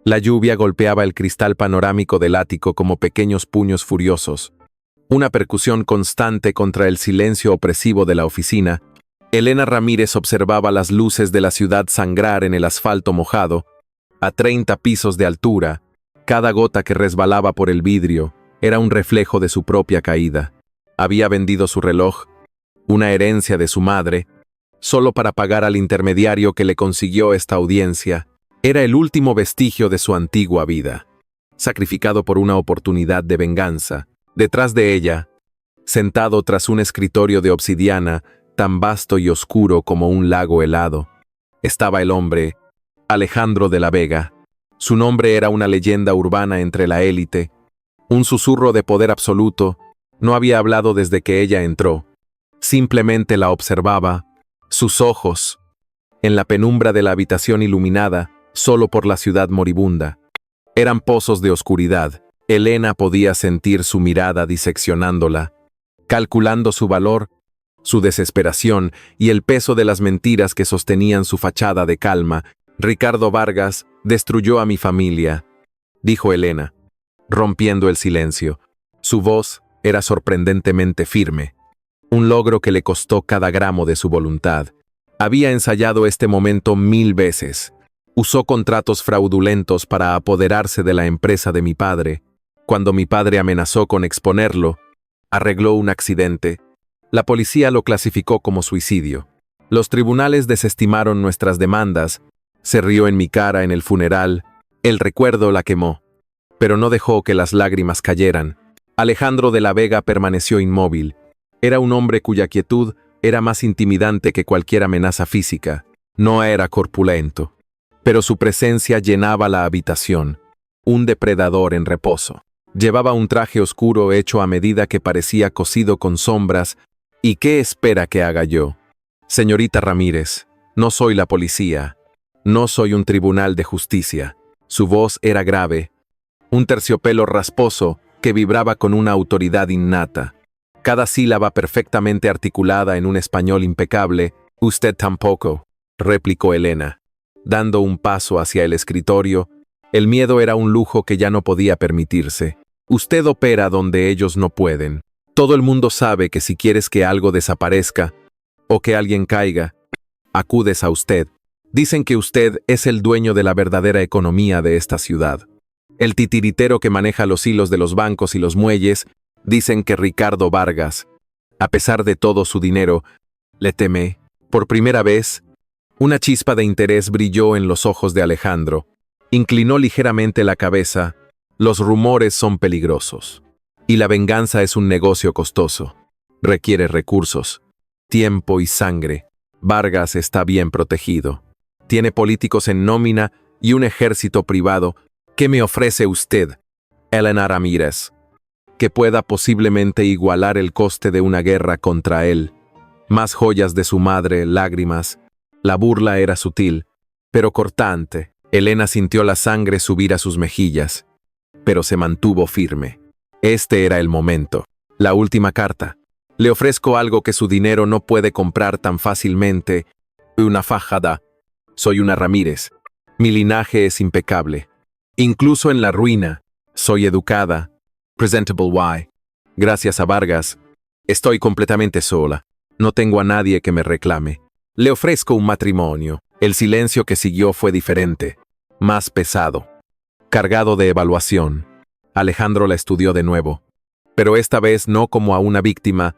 La lluvia golpeaba el cristal panorámico del ático como pequeños puños furiosos. Una percusión constante contra el silencio opresivo de la oficina. Elena Ramírez observaba las luces de la ciudad sangrar en el asfalto mojado. A 30 pisos de altura, cada gota que resbalaba por el vidrio era un reflejo de su propia caída. Había vendido su reloj, una herencia de su madre, solo para pagar al intermediario que le consiguió esta audiencia. Era el último vestigio de su antigua vida, sacrificado por una oportunidad de venganza. Detrás de ella, sentado tras un escritorio de obsidiana, tan vasto y oscuro como un lago helado, estaba el hombre, Alejandro de la Vega. Su nombre era una leyenda urbana entre la élite, un susurro de poder absoluto. No había hablado desde que ella entró. Simplemente la observaba, sus ojos, en la penumbra de la habitación iluminada, solo por la ciudad moribunda. Eran pozos de oscuridad. Elena podía sentir su mirada diseccionándola, calculando su valor, su desesperación y el peso de las mentiras que sostenían su fachada de calma. Ricardo Vargas destruyó a mi familia, dijo Elena, rompiendo el silencio. Su voz era sorprendentemente firme, un logro que le costó cada gramo de su voluntad. Había ensayado este momento 1000 veces. Usó contratos fraudulentos para apoderarse de la empresa de mi padre. Cuando mi padre amenazó con exponerlo, arregló un accidente. La policía lo clasificó como suicidio. Los tribunales desestimaron nuestras demandas. Se rió en mi cara en el funeral. El recuerdo la quemó, pero no dejó que las lágrimas cayeran. Alejandro de la Vega permaneció inmóvil. Era un hombre cuya quietud era más intimidante que cualquier amenaza física. No era corpulento, pero su presencia llenaba la habitación. Un depredador en reposo. Llevaba un traje oscuro hecho a medida que parecía cosido con sombras. ¿Y qué espera que haga yo? Señorita Ramírez, no soy la policía. No soy un tribunal de justicia. Su voz era grave, un terciopelo rasposo que vibraba con una autoridad innata. Cada sílaba perfectamente articulada en un español impecable. Usted tampoco, replicó Elena, dando un paso hacia el escritorio. El miedo era un lujo que ya no podía permitirse. Usted opera donde ellos no pueden. Todo el mundo sabe que si quieres que algo desaparezca o que alguien caiga, acudes a usted. Dicen que usted es el dueño de la verdadera economía de esta ciudad. El titiritero que maneja los hilos de los bancos y los muelles. Dicen que Ricardo Vargas, a pesar de todo su dinero, le teme. Por primera vez, una chispa de interés brilló en los ojos de Alejandro. Inclinó ligeramente la cabeza. Los rumores son peligrosos. Y la venganza es un negocio costoso. Requiere recursos, tiempo y sangre. Vargas está bien protegido. Tiene políticos en nómina y un ejército privado. ¿Qué me ofrece usted, Elena Ramírez, que pueda posiblemente igualar el coste de una guerra contra él? Más joyas de su madre, lágrimas. La burla era sutil, pero cortante. Elena sintió la sangre subir a sus mejillas, pero se mantuvo firme. Este era el momento. La última carta. Le ofrezco algo que su dinero no puede comprar tan fácilmente. Una fajada. Soy una Ramírez. Mi linaje es impecable. Incluso en la ruina, soy educada. Presentable Y. Gracias a Vargas, estoy completamente sola. No tengo a nadie que me reclame. Le ofrezco un matrimonio. El silencio que siguió fue diferente, más pesado, cargado de evaluación. Alejandro la estudió de nuevo, pero esta vez no como a una víctima,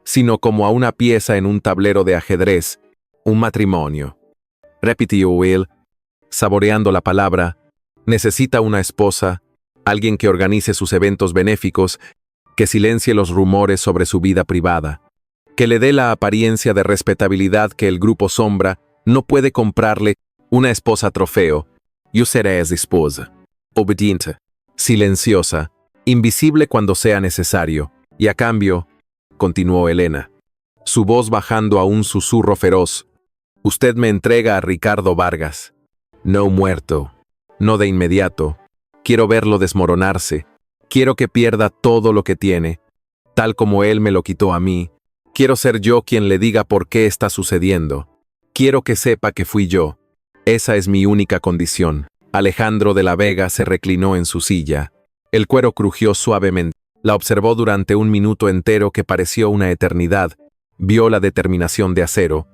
sino como a una pieza en un tablero de ajedrez. Un matrimonio. Repitió él, saboreando la palabra. Necesita una esposa, alguien que organice sus eventos benéficos, que silencie los rumores sobre su vida privada, que le dé la apariencia de respetabilidad que el grupo Sombra no puede comprarle. Una esposa trofeo. Yo seré esa esposa. Obediente, silenciosa, invisible cuando sea necesario. Y a cambio, continuó Elena, su voz bajando a un susurro feroz, usted me entrega a Ricardo Vargas. No muerto, no de inmediato. Quiero verlo desmoronarse. Quiero que pierda todo lo que tiene, tal como él me lo quitó a mí. Quiero ser yo quien le diga por qué está sucediendo. Quiero que sepa que fui yo. Esa es mi única condición. Alejandro de la Vega se reclinó en su silla. El cuero crujió suavemente. La observó durante un minuto entero que pareció una eternidad. Vio la determinación de acero,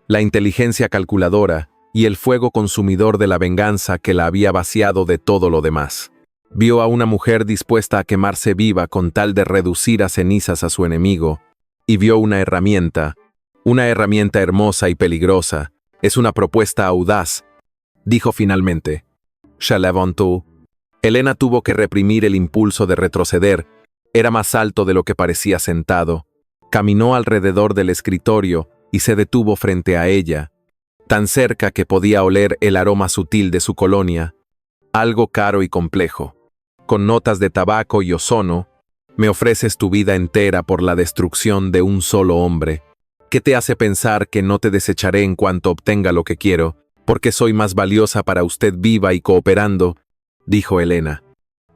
la inteligencia calculadora y el fuego consumidor de la venganza que la había vaciado de todo lo demás. Vio a una mujer dispuesta a quemarse viva con tal de reducir a cenizas a su enemigo, y vio una herramienta hermosa y peligrosa. Es una propuesta audaz, dijo finalmente. Se levantó. Elena tuvo que reprimir el impulso de retroceder. Era más alto de lo que parecía sentado. Caminó alrededor del escritorio y se detuvo frente a ella, tan cerca que podía oler el aroma sutil de su colonia, algo caro y complejo, con notas de tabaco y ozono. Me ofreces tu vida entera por la destrucción de un solo hombre. ¿Qué te hace pensar que no te desecharé en cuanto obtenga lo que quiero, porque soy más valiosa para usted viva y cooperando? Dijo Elena,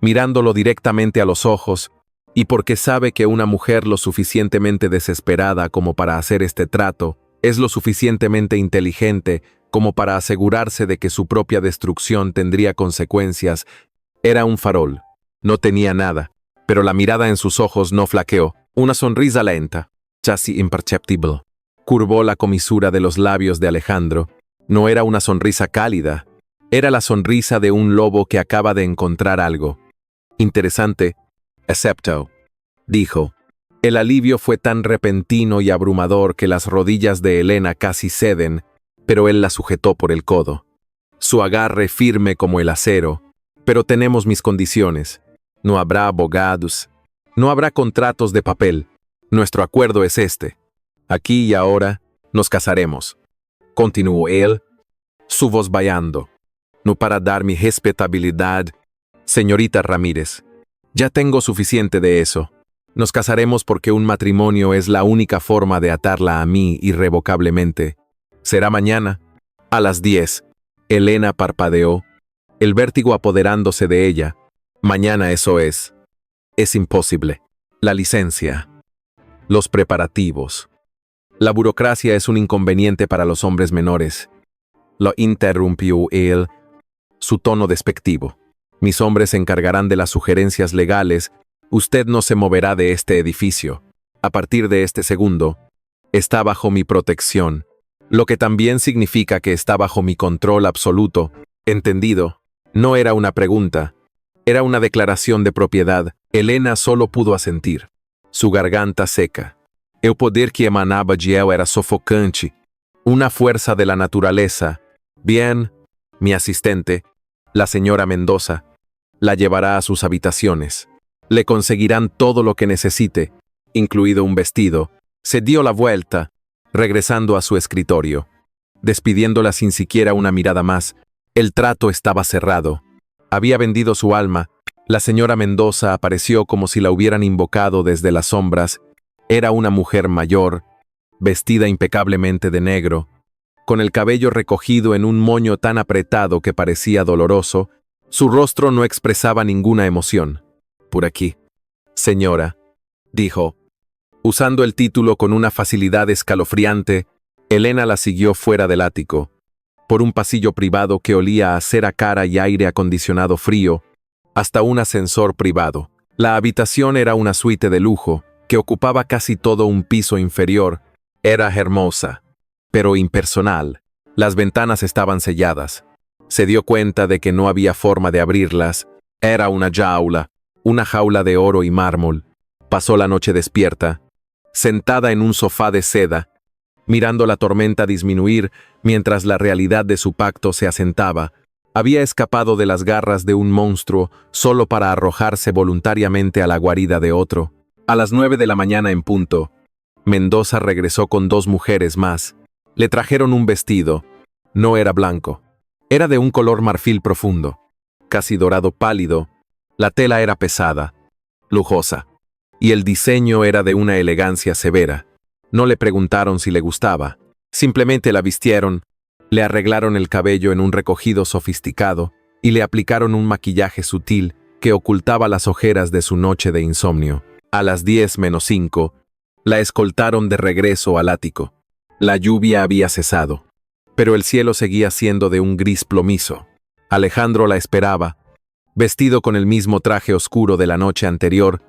mirándolo directamente a los ojos, y porque sabe que una mujer lo suficientemente desesperada como para hacer este trato es lo suficientemente inteligente como para asegurarse de que su propia destrucción tendría consecuencias. Era un farol. No tenía nada, pero la mirada en sus ojos no flaqueó. Una sonrisa lenta, casi imperceptible, curvó la comisura de los labios de Alejandro. No era una sonrisa cálida, era la sonrisa de un lobo que acaba de encontrar algo interesante. Excepto, dijo. El alivio fue tan repentino y abrumador que las rodillas de Elena casi ceden, pero él la sujetó por el codo. Su agarre firme como el acero. Pero tenemos mis condiciones. No habrá abogados. No habrá contratos de papel. Nuestro acuerdo es este. Aquí y ahora nos casaremos. Continuó él, su voz vallando. No para dar mi respetabilidad. Señorita Ramírez, ya tengo suficiente de eso. Nos casaremos porque un matrimonio es la única forma de atarla a mí irrevocablemente. ¿Será mañana? A las 10. Elena parpadeó, el vértigo apoderándose de ella. Mañana eso es. Es imposible. La licencia. Los preparativos. La burocracia es un inconveniente para los hombres menores. Lo interrumpió él, su tono despectivo. Mis hombres se encargarán de las sugerencias legales. Usted no se moverá de este edificio. A partir de este segundo, está bajo mi protección, lo que también significa que está bajo mi control absoluto. ¿Entendido? No era una pregunta, era una declaración de propiedad. Elena solo pudo asentir. Su garganta seca. El poder que emanaba de él era sofocante, una fuerza de la naturaleza. Bien, mi asistente, la señora Mendoza, la llevará a sus habitaciones. Le conseguirán todo lo que necesite, incluido un vestido. Se dio la vuelta, regresando a su escritorio, despidiéndola sin siquiera una mirada más. El trato estaba cerrado. Había vendido su alma. La señora Mendoza apareció como si la hubieran invocado desde las sombras. Era una mujer mayor, vestida impecablemente de negro, con el cabello recogido en un moño tan apretado que parecía doloroso. Su rostro no expresaba ninguna emoción. Por aquí, señora, dijo. Usando el título con una facilidad escalofriante, Elena la siguió fuera del ático, por un pasillo privado que olía a cera cara y aire acondicionado frío, hasta un ascensor privado. La habitación era una suite de lujo, que ocupaba casi todo un piso inferior. Era hermosa, pero impersonal. Las ventanas estaban selladas. Se dio cuenta de que no había forma de abrirlas. Era una jaula de oro y mármol. Pasó la noche despierta, sentada en un sofá de seda, mirando la tormenta disminuir mientras la realidad de su pacto se asentaba. Había escapado de las garras de un monstruo solo para arrojarse voluntariamente a la guarida de otro. A las 9 de la mañana en punto, Mendoza regresó con 2 mujeres más. Le trajeron un vestido. No era blanco. Era de un color marfil profundo, casi dorado pálido. La tela era pesada, lujosa, y el diseño era de una elegancia severa. No le preguntaron si le gustaba. Simplemente la vistieron, le arreglaron el cabello en un recogido sofisticado y le aplicaron un maquillaje sutil que ocultaba las ojeras de su noche de insomnio. A las 10:05, la escoltaron de regreso al ático. La lluvia había cesado, pero el cielo seguía siendo de un gris plomizo. Alejandro la esperaba, vestido con el mismo traje oscuro de la noche anterior,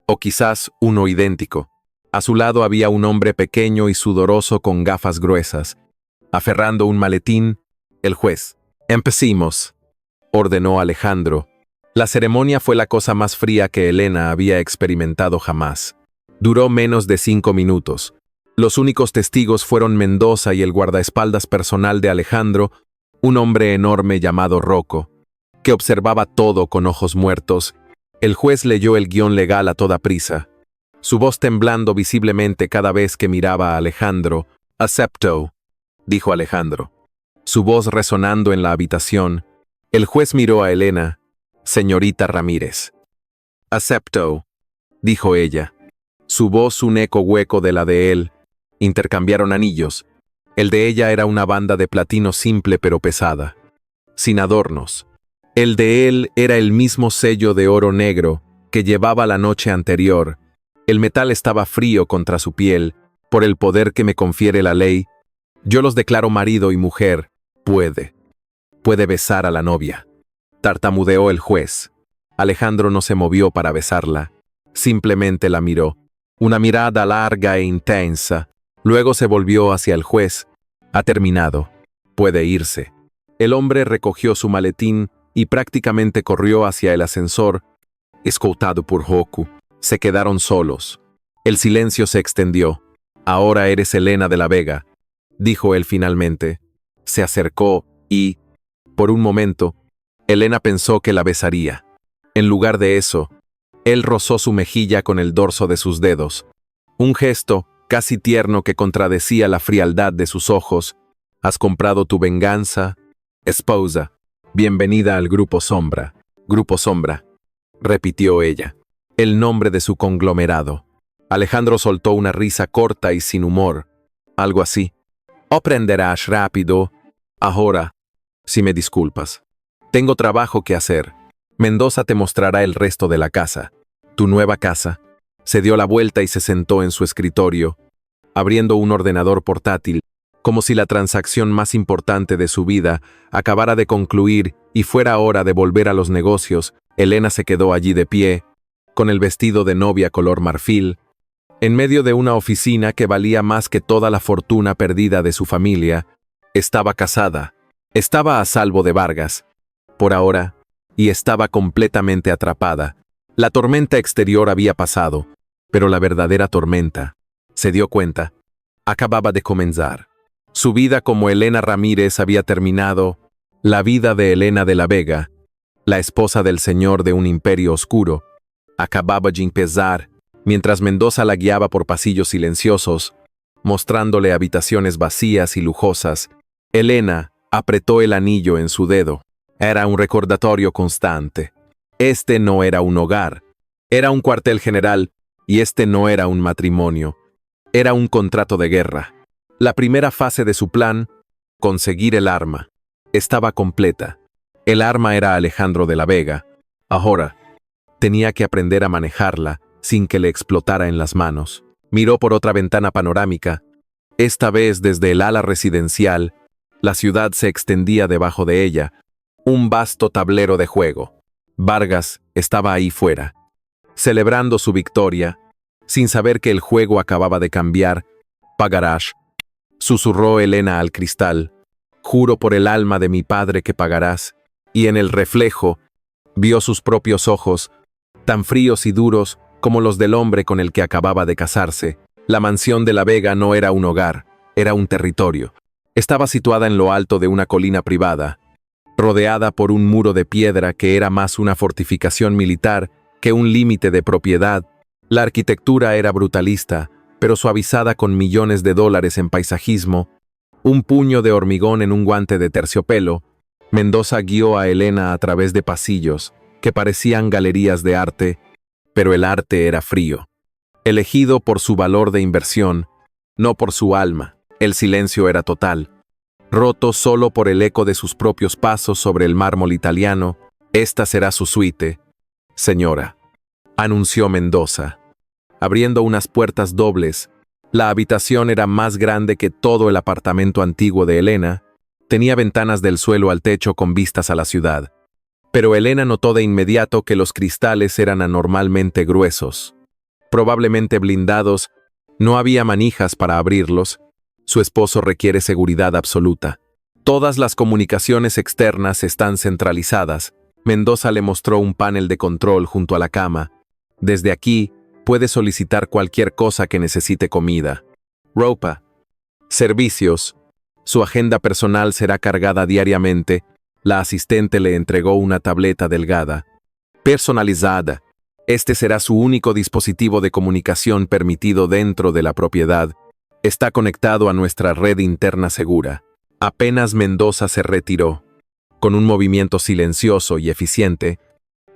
o quizás uno idéntico. A su lado había un hombre pequeño y sudoroso con gafas gruesas. Aferrando un maletín, el juez. «Empecemos», ordenó Alejandro. La ceremonia fue la cosa más fría que Elena había experimentado jamás. Duró menos de 5 minutos. Los únicos testigos fueron Mendoza y el guardaespaldas personal de Alejandro, un hombre enorme llamado Rocco, que observaba todo con ojos muertos. El juez leyó el guión legal a toda prisa, su voz temblando visiblemente cada vez que miraba a Alejandro. «Acepto», dijo Alejandro. Su voz resonando en la habitación. El juez miró a Elena. «Señorita Ramírez». «Acepto», dijo ella. Su voz un eco hueco de la de él. Intercambiaron anillos. El de ella era una banda de platino simple pero pesada, sin adornos. El de él era el mismo sello de oro negro que llevaba la noche anterior. El metal estaba frío contra su piel. Por el poder que me confiere la ley, yo los declaro marido y mujer. Puede besar a la novia. Tartamudeó el juez. Alejandro no se movió para besarla. Simplemente la miró. Una mirada larga e intensa. Luego se volvió hacia el juez. «Ha terminado. Puede irse». El hombre recogió su maletín y prácticamente corrió hacia el ascensor. Escoltado por Rocco, se quedaron solos. El silencio se extendió. «Ahora eres Elena de la Vega», dijo él finalmente. Se acercó y, por un momento, Elena pensó que la besaría. En lugar de eso, él rozó su mejilla con el dorso de sus dedos. Un gesto casi tierno que contradecía la frialdad de sus ojos. «¿Has comprado tu venganza, esposa? Bienvenida al Grupo Sombra». «Grupo Sombra», repitió ella. El nombre de su conglomerado. Alejandro soltó una risa corta y sin humor. Algo así. «Aprenderás rápido. Ahora, si me disculpas. Tengo trabajo que hacer. Mendoza te mostrará el resto de la casa. Tu nueva casa». Se dio la vuelta y se sentó en su escritorio, abriendo un ordenador portátil, como si la transacción más importante de su vida acabara de concluir y fuera hora de volver a los negocios. Elena se quedó allí de pie, con el vestido de novia color marfil, en medio de una oficina que valía más que toda la fortuna perdida de su familia. Estaba casada, estaba a salvo de Vargas, por ahora, y estaba completamente atrapada. La tormenta exterior había pasado, pero la verdadera tormenta, se dio cuenta, acababa de comenzar. Su vida como Elena Ramírez había terminado. La vida de Elena de la Vega, la esposa del señor de un imperio oscuro, acababa de empezar, mientras Mendoza la guiaba por pasillos silenciosos, mostrándole habitaciones vacías y lujosas. Elena apretó el anillo en su dedo. Era un recordatorio constante. Este no era un hogar, era un cuartel general, y este no era un matrimonio, era un contrato de guerra. La primera fase de su plan, conseguir el arma, estaba completa. El arma era Alejandro de la Vega. Ahora, tenía que aprender a manejarla sin que le explotara en las manos. Miró por otra ventana panorámica. Esta vez desde el ala residencial, la ciudad se extendía debajo de ella, un vasto tablero de juego. Vargas estaba ahí fuera, celebrando su victoria, sin saber que el juego acababa de cambiar. «Pagarás», susurró Elena al cristal. «Juro por el alma de mi padre que pagarás». Y en el reflejo, vio sus propios ojos, tan fríos y duros como los del hombre con el que acababa de casarse. La mansión de la Vega no era un hogar, era un territorio. Estaba situada en lo alto de una colina privada, rodeada por un muro de piedra que era más una fortificación militar que un límite de propiedad. La arquitectura era brutalista, pero suavizada con millones de dólares en paisajismo, un puño de hormigón en un guante de terciopelo. Mendoza guió a Elena a través de pasillos que parecían galerías de arte, pero el arte era frío, elegido por su valor de inversión, no por su alma. El silencio era total, roto solo por el eco de sus propios pasos sobre el mármol italiano. «Esta será su suite, señora», anunció Mendoza, abriendo unas puertas dobles. La habitación era más grande que todo el apartamento antiguo de Elena. Tenía ventanas del suelo al techo con vistas a la ciudad. Pero Elena notó de inmediato que los cristales eran anormalmente gruesos. Probablemente blindados, no había manijas para abrirlos. Su esposo requiere seguridad absoluta. Todas las comunicaciones externas están centralizadas. Mendoza le mostró un panel de control junto a la cama. Desde aquí, puede solicitar cualquier cosa que necesite: comida, ropa, servicios. Su agenda personal será cargada diariamente. La asistente le entregó una tableta delgada, personalizada. Este será su único dispositivo de comunicación permitido dentro de la propiedad. Está conectado a nuestra red interna segura. Apenas Mendoza se retiró, con un movimiento silencioso y eficiente,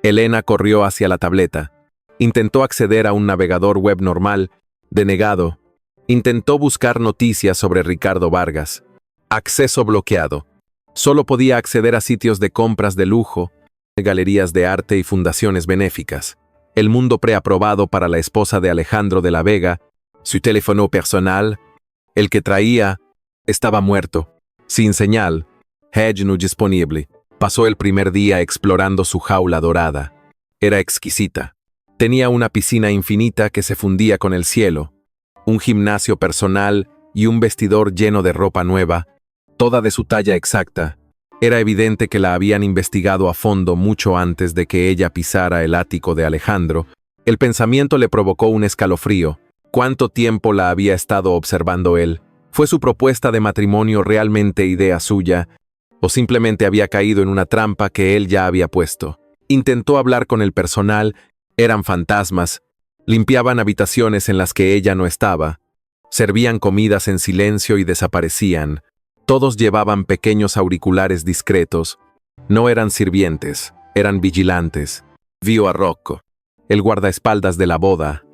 Elena corrió hacia la tableta. Intentó acceder a un navegador web normal, denegado. Intentó buscar noticias sobre Ricardo Vargas. Acceso bloqueado. Solo podía acceder a sitios de compras de lujo, galerías de arte y fundaciones benéficas. El mundo preaprobado para la esposa de Alejandro de la Vega, su teléfono personal, el que traía, estaba muerto, sin señal, hedge no disponible. Pasó el primer día explorando su jaula dorada. Era exquisita. Tenía una piscina infinita que se fundía con el cielo, un gimnasio personal y un vestidor lleno de ropa nueva, toda de su talla exacta. Era evidente que la habían investigado a fondo mucho antes de que ella pisara el ático de Alejandro. El pensamiento le provocó un escalofrío. ¿Cuánto tiempo la había estado observando él? ¿Fue su propuesta de matrimonio realmente idea suya? ¿O simplemente había caído en una trampa que él ya había puesto? Intentó hablar con el personal. Eran fantasmas. Limpiaban habitaciones en las que ella no estaba. Servían comidas en silencio y desaparecían. Todos llevaban pequeños auriculares discretos. No eran sirvientes, eran vigilantes. Vio a Rocco, el guardaespaldas de la boda,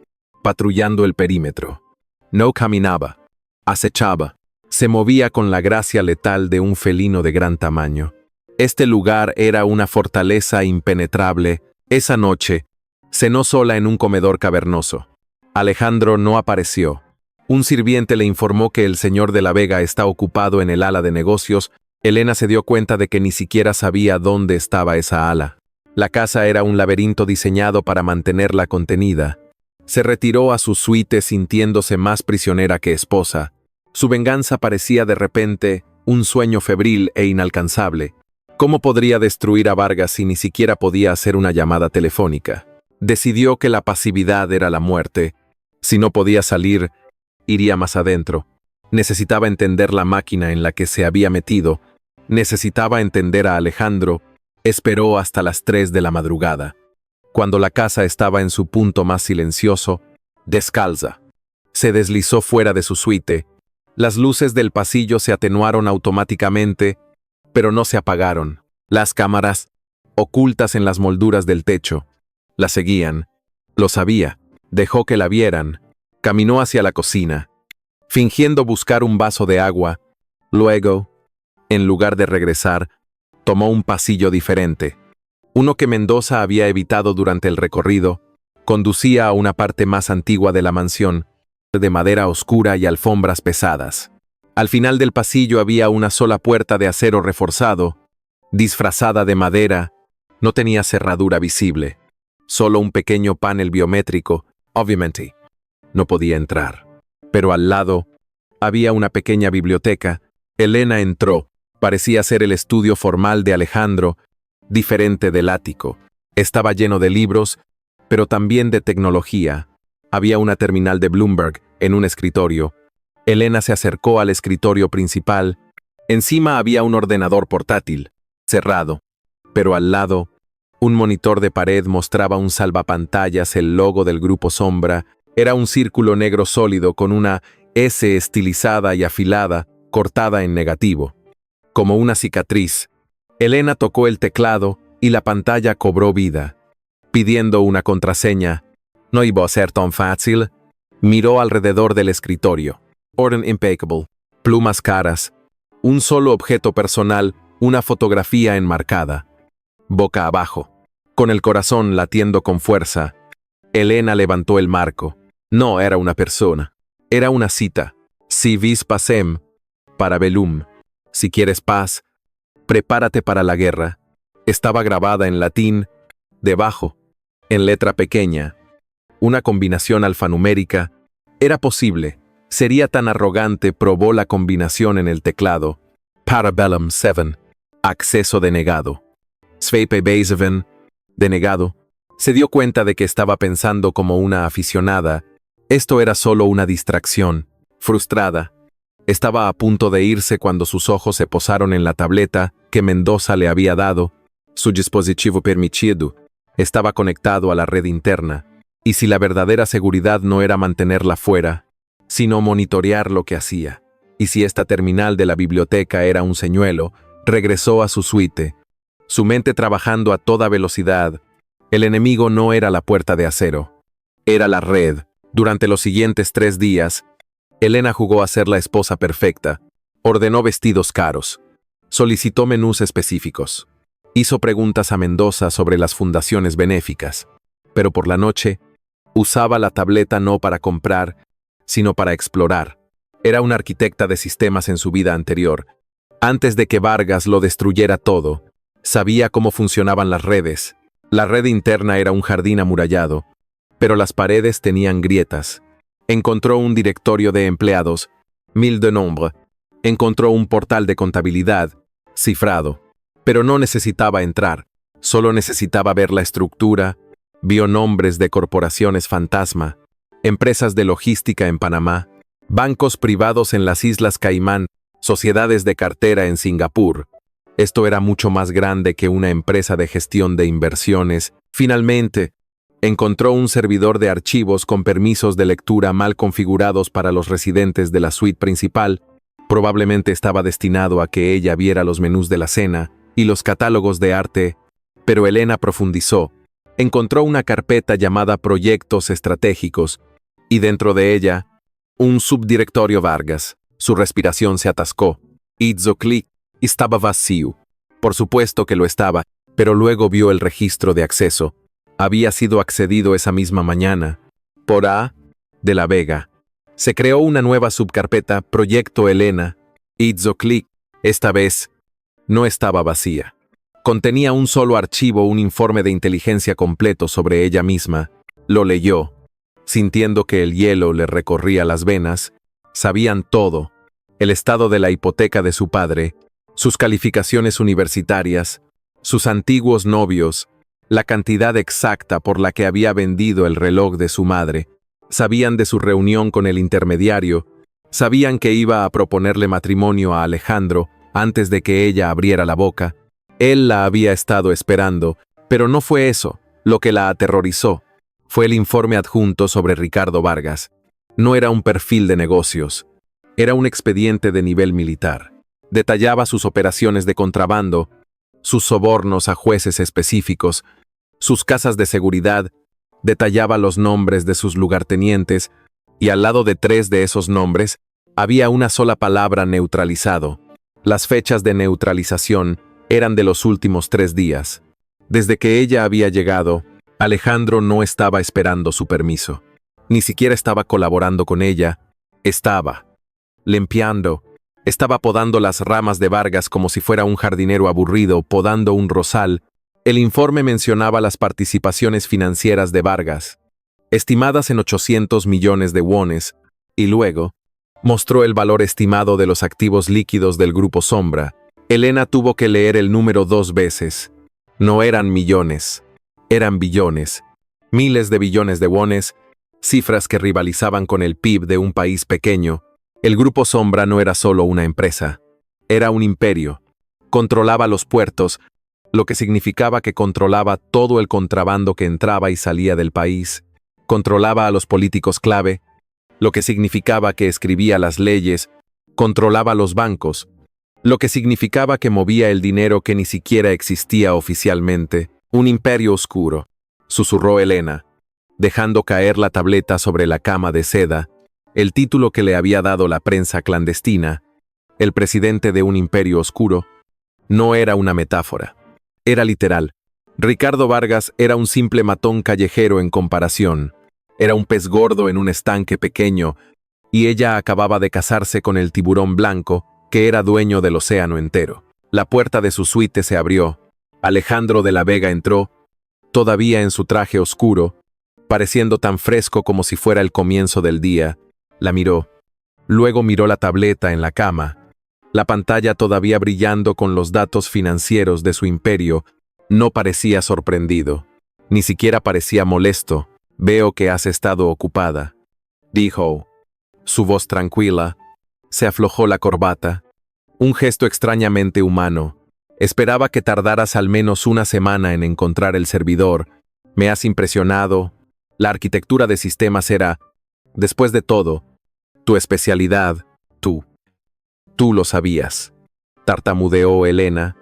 patrullando el perímetro. No caminaba, acechaba. Se movía con la gracia letal de un felino de gran tamaño. Este lugar era una fortaleza impenetrable. Esa noche, cenó sola en un comedor cavernoso. Alejandro no apareció. Un sirviente le informó que el señor de la Vega está ocupado en el ala de negocios. Elena se dio cuenta de que ni siquiera sabía dónde estaba esa ala. La casa era un laberinto diseñado para mantenerla contenida. Se retiró a su suite sintiéndose más prisionera que esposa. Su venganza parecía de repente un sueño febril e inalcanzable. ¿Cómo podría destruir a Vargas si ni siquiera podía hacer una llamada telefónica? Decidió que la pasividad era la muerte. Si no podía salir, iría más adentro. Necesitaba entender la máquina en la que se había metido. Necesitaba entender a Alejandro. Esperó hasta las 3 de la madrugada. Cuando la casa estaba en su punto más silencioso, descalza, se deslizó fuera de su suite. Las luces del pasillo se atenuaron automáticamente, pero no se apagaron. Las cámaras, ocultas en las molduras del techo, la seguían. Lo sabía. Dejó que la vieran. Caminó hacia la cocina, fingiendo buscar un vaso de agua. Luego, en lugar de regresar, tomó un pasillo diferente. Uno que Mendoza había evitado durante el recorrido. Conducía a una parte más antigua de la mansión, de madera oscura y alfombras pesadas. Al final del pasillo había una sola puerta de acero reforzado, disfrazada de madera. No tenía cerradura visible, solo un pequeño panel biométrico. Obviamente, no podía entrar. Pero al lado, había una pequeña biblioteca. Elena entró. Parecía ser el estudio formal de Alejandro, diferente del ático. Estaba lleno de libros, pero también de tecnología. Había una terminal de Bloomberg en un escritorio. Elena se acercó al escritorio principal. Encima había un ordenador portátil, cerrado. Pero al lado, un monitor de pared mostraba un salvapantallas, el logo del Grupo Sombra. Era un círculo negro sólido con una S estilizada y afilada, cortada en negativo, como una cicatriz. Elena tocó el teclado y la pantalla cobró vida, pidiendo una contraseña. No iba a ser tan fácil. Miró alrededor del escritorio. Orden impeccable, plumas caras, un solo objeto personal, una fotografía enmarcada. Boca abajo, con el corazón latiendo con fuerza, Elena levantó el marco. No era una persona, era una cita. Si vis pacem, para velum. Si quieres paz, prepárate para la guerra. Estaba grabada en latín, debajo, en letra pequeña. Una combinación alfanumérica. Era posible. Sería tan arrogante, probó la combinación en el teclado. Parabellum 7. Acceso denegado. Sveipe Beiseven. Denegado. Se dio cuenta de que estaba pensando como una aficionada. Esto era solo una distracción. Frustrada. Estaba a punto de irse cuando sus ojos se posaron en la tableta que Mendoza le había dado. Su dispositivo permitido estaba conectado a la red interna. Y si la verdadera seguridad no era mantenerla fuera, sino monitorear lo que hacía. Y si esta terminal de la biblioteca era un señuelo, regresó a su suite. Su mente trabajando a toda velocidad. El enemigo no era la puerta de acero. Era la red. Durante los siguientes 3 días, Elena jugó a ser la esposa perfecta. Ordenó vestidos caros. Solicitó menús específicos. Hizo preguntas a Mendoza sobre las fundaciones benéficas. Pero por la noche, usaba la tableta no para comprar, sino para explorar. Era una arquitecta de sistemas en su vida anterior. Antes de que Vargas lo destruyera todo, sabía cómo funcionaban las redes. La red interna era un jardín amurallado, pero las paredes tenían grietas. Encontró un directorio de empleados, 1000 de nombre. Encontró un portal de contabilidad, cifrado. Pero no necesitaba entrar, solo necesitaba ver la estructura. Vio nombres de corporaciones fantasma, empresas de logística en Panamá, bancos privados en las Islas Caimán, sociedades de cartera en Singapur. Esto era mucho más grande que una empresa de gestión de inversiones. Finalmente, encontró un servidor de archivos con permisos de lectura mal configurados para los residentes de la suite principal. Probablemente estaba destinado a que ella viera los menús de la cena y los catálogos de arte, pero Elena profundizó. Encontró una carpeta llamada Proyectos Estratégicos, y dentro de ella, un subdirectorio Vargas. Su respiración se atascó. Hizo clic y estaba vacío. Por supuesto que lo estaba, pero luego vio el registro de acceso. Había sido accedido esa misma mañana. Por A. de la Vega. Se creó una nueva subcarpeta, Proyecto Elena. Hizo clic. Esta vez, no estaba vacía. Contenía un solo archivo, un informe de inteligencia completo sobre ella misma. Lo leyó, sintiendo que el hielo le recorría las venas. Sabían todo: el estado de la hipoteca de su padre, sus calificaciones universitarias, sus antiguos novios, la cantidad exacta por la que había vendido el reloj de su madre. Sabían de su reunión con el intermediario. Sabían que iba a proponerle matrimonio a Alejandro antes de que ella abriera la boca. Él la había estado esperando, pero no fue eso lo que la aterrorizó. Fue el informe adjunto sobre Ricardo Vargas. No era un perfil de negocios. Era un expediente de nivel militar. Detallaba sus operaciones de contrabando, sus sobornos a jueces específicos, sus casas de seguridad. Detallaba los nombres de sus lugartenientes, y al lado de 3 de esos nombres había una sola palabra: neutralizado. Las fechas de neutralización eran de los últimos 3 días. Desde que ella había llegado, Alejandro no estaba esperando su permiso. Ni siquiera estaba colaborando con ella. Estaba limpiando. Estaba podando las ramas de Vargas como si fuera un jardinero aburrido podando un rosal. El informe mencionaba las participaciones financieras de Vargas, estimadas en 800 millones de wones, y luego mostró el valor estimado de los activos líquidos del Grupo Sombra. Elena tuvo que leer el número 2 veces. No eran millones, eran billones. Miles de billones de wones, cifras que rivalizaban con el PIB de un país pequeño. El Grupo Sombra no era solo una empresa, era un imperio. Controlaba los puertos, lo que significaba que controlaba todo el contrabando que entraba y salía del país. Controlaba a los políticos clave, lo que significaba que escribía las leyes. Controlaba los bancos, lo que significaba que movía el dinero que ni siquiera existía oficialmente. Un imperio oscuro, susurró Elena, dejando caer la tableta sobre la cama de seda. El título que le había dado la prensa clandestina, el presidente de un imperio oscuro, no era una metáfora. Era literal. Ricardo Vargas era un simple matón callejero en comparación. Era un pez gordo en un estanque pequeño, y ella acababa de casarse con el tiburón blanco, que era dueño del océano entero. La puerta de su suite se abrió. Alejandro de la Vega entró, todavía en su traje oscuro, pareciendo tan fresco como si fuera el comienzo del día. La miró. Luego miró la tableta en la cama. La pantalla todavía brillando con los datos financieros de su imperio. No parecía sorprendido. Ni siquiera parecía molesto. «Veo que has estado ocupada», dijo. Su voz tranquila. Se aflojó la corbata. Un gesto extrañamente humano. «Esperaba que tardaras al menos una semana en encontrar el servidor. Me has impresionado. La arquitectura de sistemas era, después de todo, tu especialidad. Tú lo sabías», tartamudeó Elena,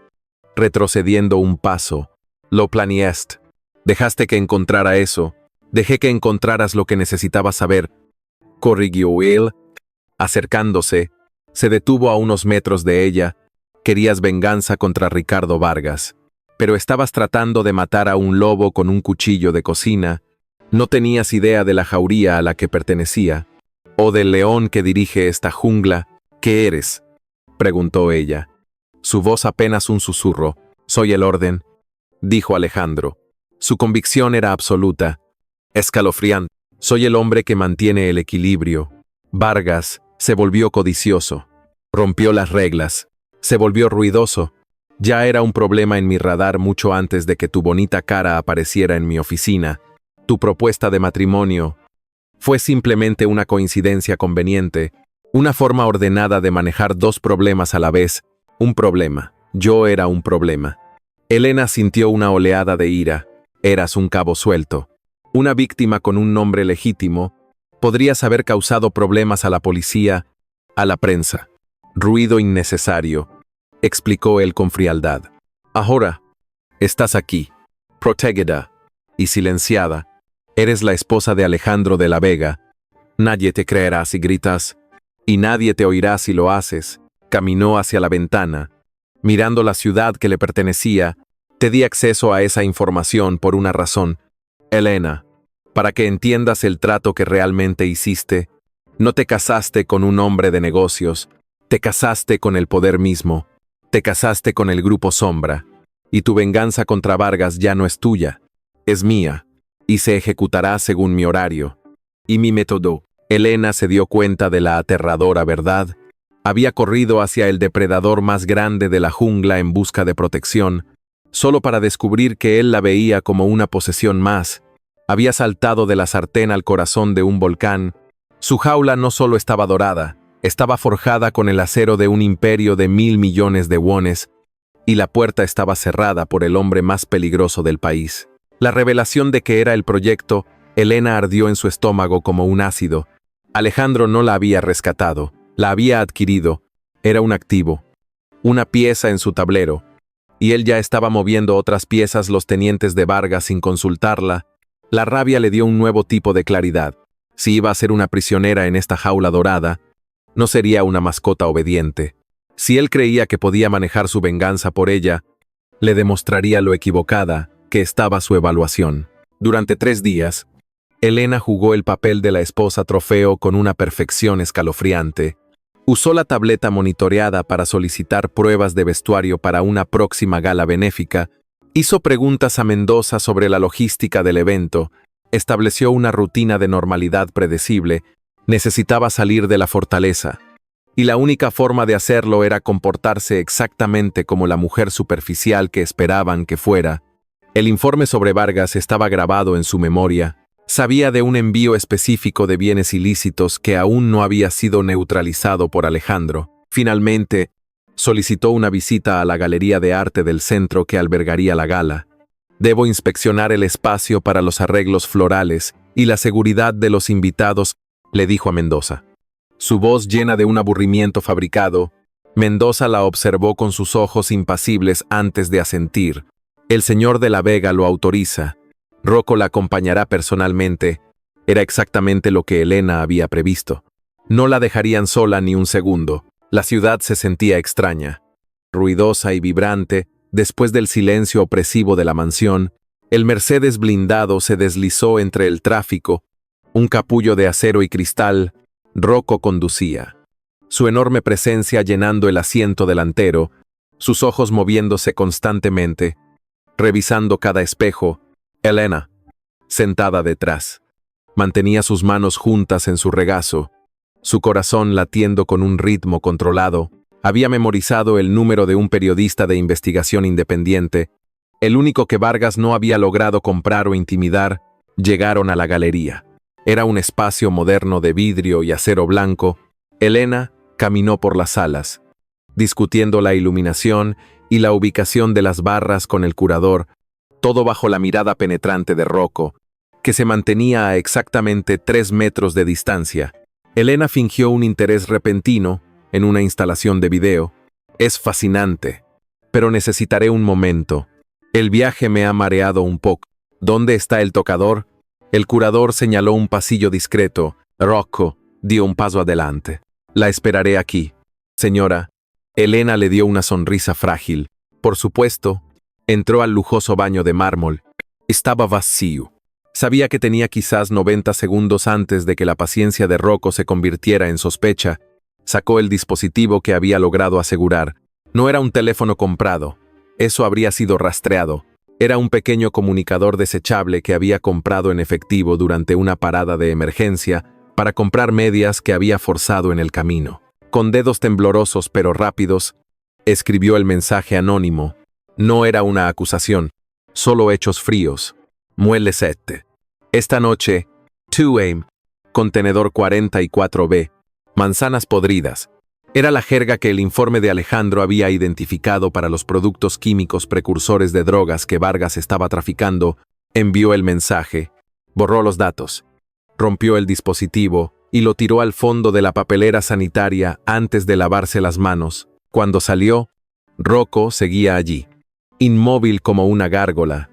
retrocediendo un paso. «Lo planeaste. Dejaste que encontrara eso. Dejé que encontraras lo que necesitabas saber», corrigió él. Acercándose, se detuvo a unos metros de ella. «Querías venganza contra Ricardo Vargas, pero estabas tratando de matar a un lobo con un cuchillo de cocina. No tenías idea de la jauría a la que pertenecía, o del león que dirige esta jungla. ¿Qué eres?», preguntó ella. Su voz apenas un susurro. «Soy el orden», dijo Alejandro. Su convicción era absoluta, escalofriante. «Soy el hombre que mantiene el equilibrio». Vargas se volvió codicioso. Rompió las reglas. Se volvió ruidoso. Ya era un problema en mi radar mucho antes de que tu bonita cara apareciera en mi oficina. Tu propuesta de matrimonio fue simplemente una coincidencia conveniente, una forma ordenada de manejar dos problemas a la vez. Un problema. Yo era un problema. Elena sintió una oleada de ira. Eras un cabo suelto. Una víctima con un nombre legítimo. Podrías haber causado problemas a la policía, a la prensa. Ruido innecesario, explicó él con frialdad. Ahora, estás aquí, protegida y silenciada. Eres la esposa de Alejandro de la Vega. Nadie te creerá si gritas, y nadie te oirá si lo haces. Caminó hacia la ventana. Mirando la ciudad que le pertenecía, te di acceso a esa información por una razón. Elena, para que entiendas el trato que realmente hiciste. No te casaste con un hombre de negocios, te casaste con el poder mismo, te casaste con el Grupo Sombra, y tu venganza contra Vargas ya no es tuya, es mía, y se ejecutará según mi horario y mi método. Elena se dio cuenta de la aterradora verdad. Había corrido hacia el depredador más grande de la jungla en busca de protección, solo para descubrir que él la veía como una posesión más. Había saltado de la sartén al corazón de un volcán. Su jaula no solo estaba dorada, estaba forjada con el acero de un imperio de 1.000 millones de wones, y la puerta estaba cerrada por el hombre más peligroso del país. La revelación de que era el proyecto, Elena ardió en su estómago como un ácido. Alejandro no la había rescatado, la había adquirido. Era un activo, una pieza en su tablero, y él ya estaba moviendo otras piezas los tenientes de Vargas sin consultarla. La rabia le dio un nuevo tipo de claridad. Si iba a ser una prisionera en esta jaula dorada, no sería una mascota obediente. Si él creía que podía manejar su venganza por ella, le demostraría lo equivocada que estaba su evaluación. Durante 3 días, Elena jugó el papel de la esposa trofeo con una perfección escalofriante. Usó la tableta monitoreada para solicitar pruebas de vestuario para una próxima gala benéfica, hizo preguntas a Mendoza sobre la logística del evento, estableció una rutina de normalidad predecible. Necesitaba salir de la fortaleza, y la única forma de hacerlo era comportarse exactamente como la mujer superficial que esperaban que fuera. El informe sobre Vargas estaba grabado en su memoria. Sabía de un envío específico de bienes ilícitos que aún no había sido neutralizado por Alejandro. Finalmente, solicitó una visita a la galería de arte del centro que albergaría la gala. Debo inspeccionar el espacio para los arreglos florales y la seguridad de los invitados, le dijo a Mendoza. Su voz llena de un aburrimiento fabricado. Mendoza la observó con sus ojos impasibles antes de asentir. El señor de la Vega lo autoriza. Rocco la acompañará personalmente. Era exactamente lo que Elena había previsto. No la dejarían sola ni un segundo. La ciudad se sentía extraña, ruidosa y vibrante. Después del silencio opresivo de la mansión, el Mercedes blindado se deslizó entre el tráfico. Un capullo de acero y cristal. Rocco conducía. su enorme presencia llenando el asiento delantero, sus ojos moviéndose constantemente, revisando cada espejo. Elena, sentada detrás, mantenía sus manos juntas en su regazo, su corazón latiendo con un ritmo controlado. Había memorizado el número de un periodista de investigación independiente, el único que Vargas no había logrado comprar o intimidar. Llegaron a la galería. Era un espacio moderno de vidrio y acero blanco. Elena caminó por las salas, discutiendo la iluminación y la ubicación de las barras con el curador, todo bajo la mirada penetrante de Rocco, que se mantenía a exactamente 3 metros de distancia. Elena fingió un interés repentino en una instalación de video. Es fascinante, pero necesitaré un momento. El viaje me ha mareado un poco. ¿Dónde está el tocador? El curador señaló un pasillo discreto. Rocco dio un paso adelante. La esperaré aquí, señora. Elena le dio una sonrisa frágil. Por supuesto, entró al lujoso baño de mármol. Estaba vacío. Sabía que tenía quizás 90 segundos antes de que la paciencia de Rocco se convirtiera en sospecha. Sacó el dispositivo que había logrado asegurar. No era un teléfono comprado. Eso habría sido rastreado. Era un pequeño comunicador desechable que había comprado en efectivo durante una parada de emergencia para comprar medias que había forzado en el camino. Con dedos temblorosos pero rápidos, escribió el mensaje anónimo. No era una acusación, solo hechos fríos. Muelle 7. Esta noche, 2am, contenedor 44B, manzanas podridas. Era la jerga que el informe de Alejandro había identificado para los productos químicos precursores de drogas que Vargas estaba traficando. Envió el mensaje, borró los datos, rompió el dispositivo y lo tiró al fondo de la papelera sanitaria antes de lavarse las manos. Cuando salió, Rocco seguía allí, inmóvil como una gárgola.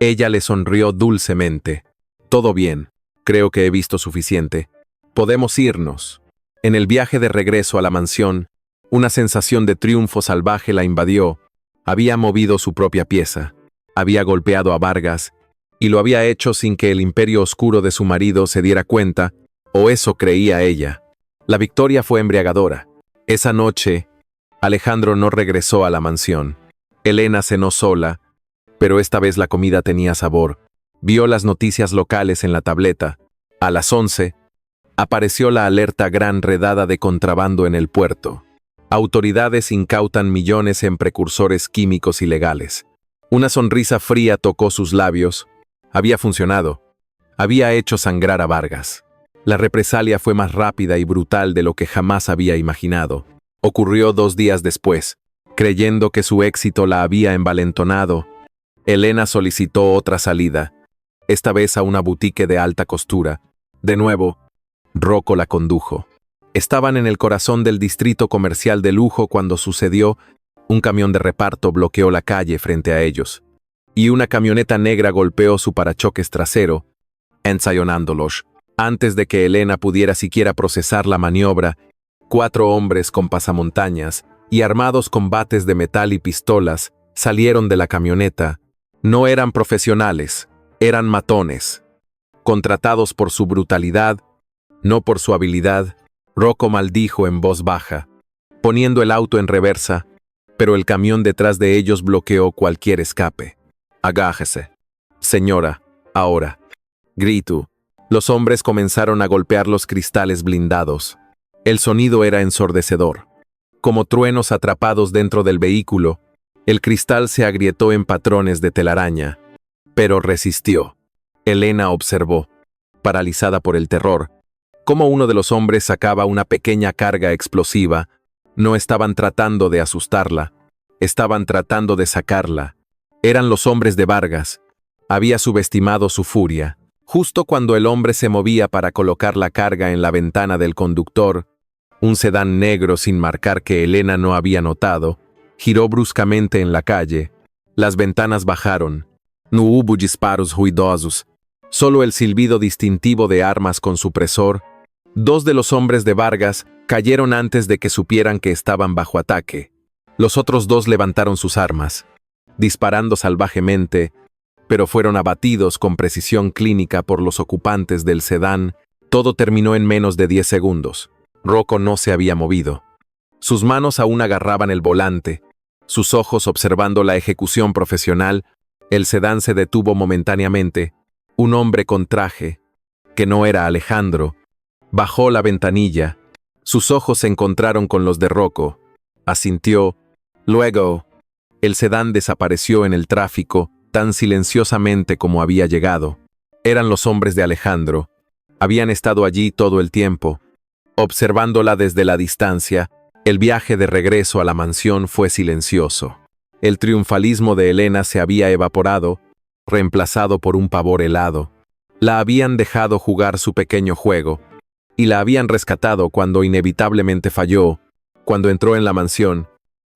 Ella le sonrió dulcemente. Todo bien, creo que he visto suficiente. Podemos irnos. En el viaje de regreso a la mansión, una sensación de triunfo salvaje la invadió. Había movido su propia pieza, había golpeado a Vargas, y lo había hecho sin que el imperio oscuro de su marido se diera cuenta, o eso creía ella. La victoria fue embriagadora. Esa noche, Alejandro no regresó a la mansión. Elena cenó sola, pero esta vez la comida tenía sabor. Vio las noticias locales en la tableta. A las 11, apareció la alerta: gran redada de contrabando en el puerto. Autoridades incautan millones en precursores químicos ilegales. Una sonrisa fría tocó sus labios. Había funcionado. Había hecho sangrar a Vargas. La represalia fue más rápida y brutal de lo que jamás había imaginado. Ocurrió 2 días después. Creyendo que su éxito la había envalentonado, Elena solicitó otra salida, esta vez a una boutique de alta costura. De nuevo, Rocco la condujo. Estaban en el corazón del distrito comercial de lujo cuando sucedió. Un camión de reparto bloqueó la calle frente a ellos, y una camioneta negra golpeó su parachoques trasero, ensayonándolos. Antes de que Elena pudiera siquiera procesar la maniobra, 4 hombres con pasamontañas y armados con bates de metal y pistolas salieron de la camioneta. No eran profesionales, eran matones, contratados por su brutalidad, no por su habilidad. Rocco maldijo en voz baja, poniendo el auto en reversa, pero el camión detrás de ellos bloqueó cualquier escape. Agájese, señora, ahora. Gritó. Los hombres comenzaron a golpear los cristales blindados. El sonido era ensordecedor. Como truenos atrapados dentro del vehículo, el cristal se agrietó en patrones de telaraña, pero resistió. Elena observó, paralizada por el terror, cómo uno de los hombres sacaba una pequeña carga explosiva. No estaban tratando de asustarla, estaban tratando de sacarla. Eran los hombres de Vargas. Había subestimado su furia. Justo cuando el hombre se movía para colocar la carga en la ventana del conductor, un sedán negro sin marcar que Elena no había notado, giró bruscamente en la calle. Las ventanas bajaron. No hubo disparos ruidosos, solo el silbido distintivo de armas con supresor. 2 de los hombres de Vargas cayeron antes de que supieran que estaban bajo ataque. Los otros 2 levantaron sus armas, disparando salvajemente, pero fueron abatidos con precisión clínica por los ocupantes del sedán. Todo terminó en menos de 10 segundos. Rocco no se había movido. Sus manos aún agarraban el volante. Sus ojos observando la ejecución profesional. El sedán se detuvo momentáneamente. Un hombre con traje, que no era Alejandro, bajó la ventanilla. Sus ojos se encontraron con los de Rocco. Asintió. Luego, el sedán desapareció en el tráfico tan silenciosamente como había llegado. Eran los hombres de Alejandro. Habían estado allí todo el tiempo. Observándola desde la distancia, el viaje de regreso a la mansión fue silencioso. El triunfalismo de Elena se había evaporado, reemplazado por un pavor helado. La habían dejado jugar su pequeño juego, y la habían rescatado cuando inevitablemente falló. Cuando entró en la mansión,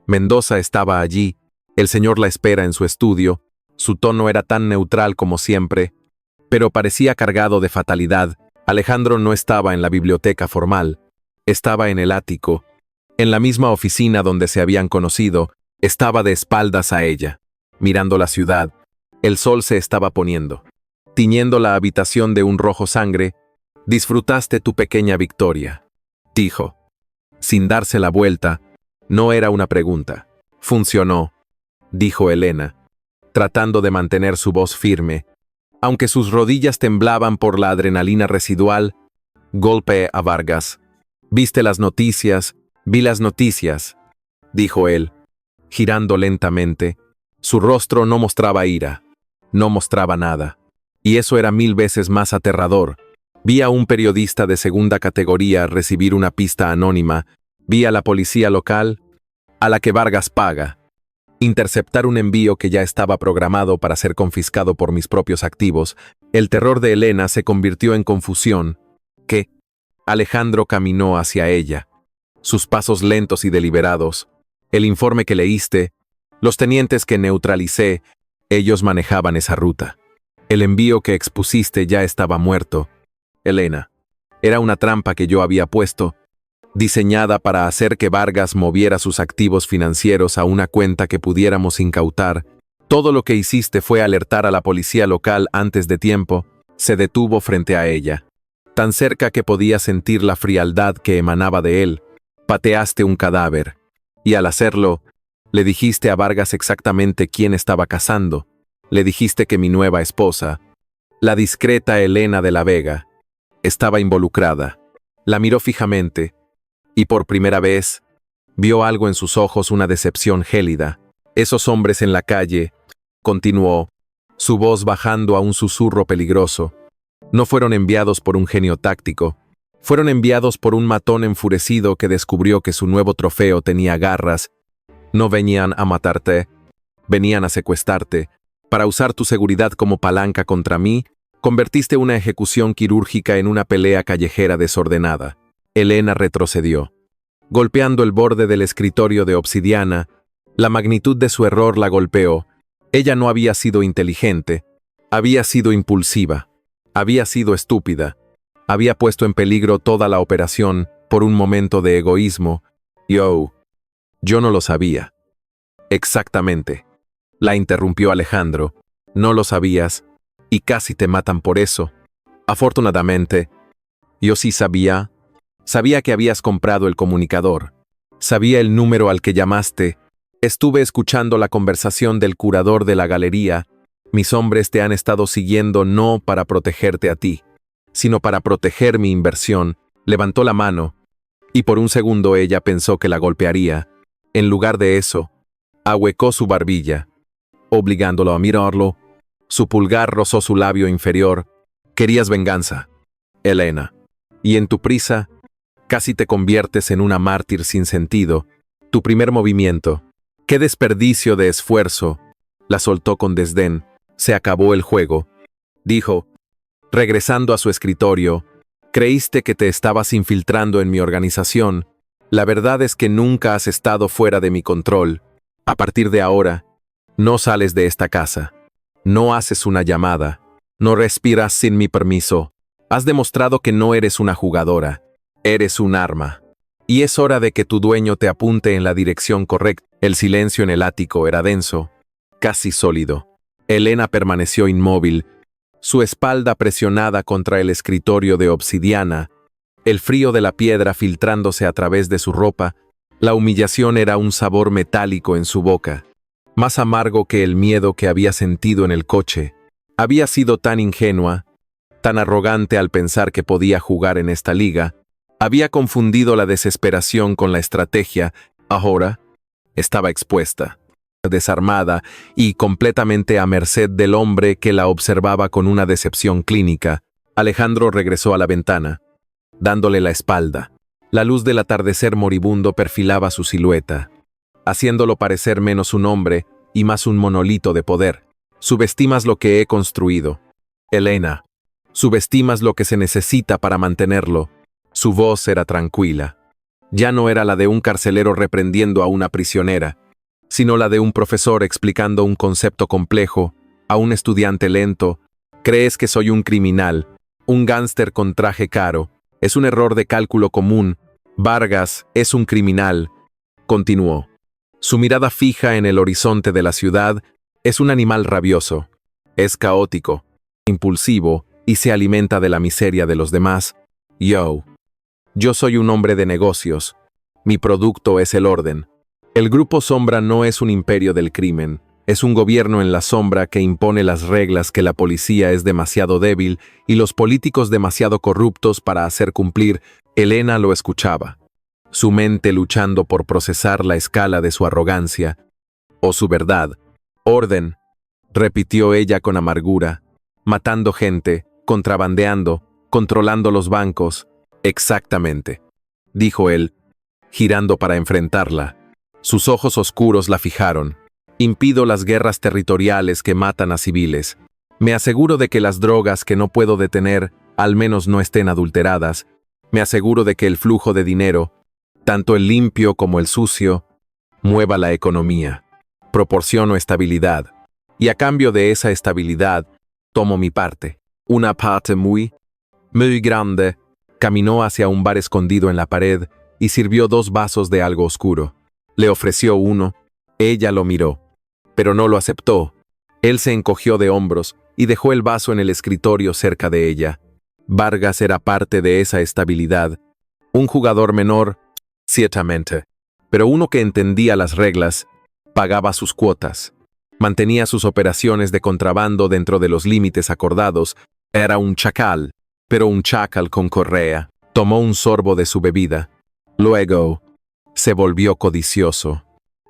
Mendoza estaba allí, el señor la espera en su estudio. Su tono era tan neutral como siempre, pero parecía cargado de fatalidad. Alejandro no estaba en la biblioteca formal, estaba en el ático, en la misma oficina donde se habían conocido. Estaba de espaldas a ella, mirando la ciudad. El sol se estaba poniendo, tiñendo la habitación de un rojo sangre. «Disfrutaste tu pequeña victoria», dijo, sin darse la vuelta. No era una pregunta. «Funcionó», dijo Elena, tratando de mantener su voz firme, aunque sus rodillas temblaban por la adrenalina residual. Golpeé a Vargas. «¿Viste las noticias?» «Vi las noticias», dijo él, girando lentamente. Su rostro no mostraba ira, no mostraba nada. Y eso era 1000 veces más aterrador. Vi a un periodista de segunda categoría recibir una pista anónima. Vi a la policía local, a la que Vargas paga, interceptar un envío que ya estaba programado para ser confiscado por mis propios activos. El terror de Elena se convirtió en confusión. ¿Qué? Alejandro caminó hacia ella, sus pasos lentos y deliberados. «El informe que leíste, los tenientes que neutralicé, ellos manejaban esa ruta. El envío que expusiste ya estaba muerto, Elena. Era una trampa que yo había puesto, diseñada para hacer que Vargas moviera sus activos financieros a una cuenta que pudiéramos incautar. Todo lo que hiciste fue alertar a la policía local antes de tiempo». Se detuvo frente a ella, tan cerca que podía sentir la frialdad que emanaba de él. «Pateaste un cadáver. Y al hacerlo, le dijiste a Vargas exactamente quién estaba cazando. Le dijiste que mi nueva esposa, la discreta Elena de la Vega, estaba involucrada». La miró fijamente, y por primera vez, vio algo en sus ojos, una decepción gélida. «Esos hombres en la calle», continuó, su voz bajando a un susurro peligroso, «no fueron enviados por un genio táctico. Fueron enviados por un matón enfurecido que descubrió que su nuevo trofeo tenía garras. No venían a matarte, venían a secuestrarte. Para usar tu seguridad como palanca contra mí, convertiste una ejecución quirúrgica en una pelea callejera desordenada». Elena retrocedió, golpeando el borde del escritorio de obsidiana. La magnitud de su error la golpeó. Ella no había sido inteligente, había sido impulsiva, había sido estúpida. Había puesto en peligro toda la operación por un momento de egoísmo. Yo no lo sabía. «Exactamente», la interrumpió Alejandro. «No lo sabías, y casi te matan por eso. Afortunadamente, yo sí sabía. Sabía que habías comprado el comunicador. Sabía el número al que llamaste. Estuve escuchando la conversación del curador de la galería. Mis hombres te han estado siguiendo no para protegerte a ti, sino para proteger mi inversión». Levantó la mano, y por un segundo ella pensó que la golpearía. En lugar de eso, ahuecó su barbilla, obligándolo a mirarlo. Su pulgar rozó su labio inferior. «Querías venganza, Elena, y en tu prisa, casi te conviertes en una mártir sin sentido. Tu primer movimiento, qué desperdicio de esfuerzo». La soltó con desdén. «Se acabó el juego», dijo, regresando a su escritorio. «Creíste que te estabas infiltrando en mi organización. La verdad es que nunca has estado fuera de mi control. A partir de ahora, no sales de esta casa. No haces una llamada. No respiras sin mi permiso. Has demostrado que no eres una jugadora. Eres un arma. Y es hora de que tu dueño te apunte en la dirección correcta». El silencio en el ático era denso, casi sólido. Elena permaneció inmóvil, su espalda presionada contra el escritorio de obsidiana. el frío de la piedra filtrándose a través de su ropa, la humillación era un sabor metálico en su boca, más amargo que el miedo que había sentido en el coche. Había sido tan ingenua, tan arrogante al pensar que podía jugar en esta liga, había confundido la desesperación con la estrategia. Ahora estaba expuesta, desarmada y completamente a merced del hombre que la observaba con una decepción clínica. Alejandro regresó a la ventana, dándole la espalda. La luz del atardecer moribundo perfilaba su silueta, haciéndolo parecer menos un hombre y más un monolito de poder. Subestimas lo que he construido, Elena. Subestimas lo que se necesita para mantenerlo. Su voz era tranquila. Ya no era la de un carcelero reprendiendo a una prisionera, sino la de un profesor explicando un concepto complejo a un estudiante lento. Crees que soy un criminal, un gánster con traje caro. Es un error de cálculo común. Vargas es un criminal, continuó. Su mirada fija en el horizonte de la ciudad. Es un animal rabioso. Es caótico, impulsivo y se alimenta de la miseria de los demás. Yo soy un hombre de negocios. Mi producto es el orden. El Grupo Sombra no es un imperio del crimen. Es un gobierno en la sombra que impone las reglas que la policía es demasiado débil y los políticos demasiado corruptos para hacer cumplir. Elena lo escuchaba, su mente luchando por procesar la escala de su arrogancia o su verdad. Orden, repitió ella con amargura, matando gente, contrabandeando, controlando los bancos. Exactamente, dijo él, girando para enfrentarla. Sus ojos oscuros la fijaron. Impido las guerras territoriales que matan a civiles. Me aseguro de que las drogas que no puedo detener, al menos no estén adulteradas. Me aseguro de que el flujo de dinero, tanto el limpio como el sucio, mueva la economía. Proporciono estabilidad. Y a cambio de esa estabilidad, tomo mi parte. Una parte muy grande. Caminó hacia un bar escondido en la pared y sirvió 2 vasos de algo oscuro. Le ofreció uno. Ella lo miró, pero no lo aceptó. Él se encogió de hombros y dejó el vaso en el escritorio cerca de ella. Vargas era parte de esa estabilidad. Un jugador menor, ciertamente, pero uno que entendía las reglas, pagaba sus cuotas, mantenía sus operaciones de contrabando dentro de los límites acordados. Era un chacal, pero un chacal con correa. Tomó un sorbo de su bebida. Luego, se volvió codicioso.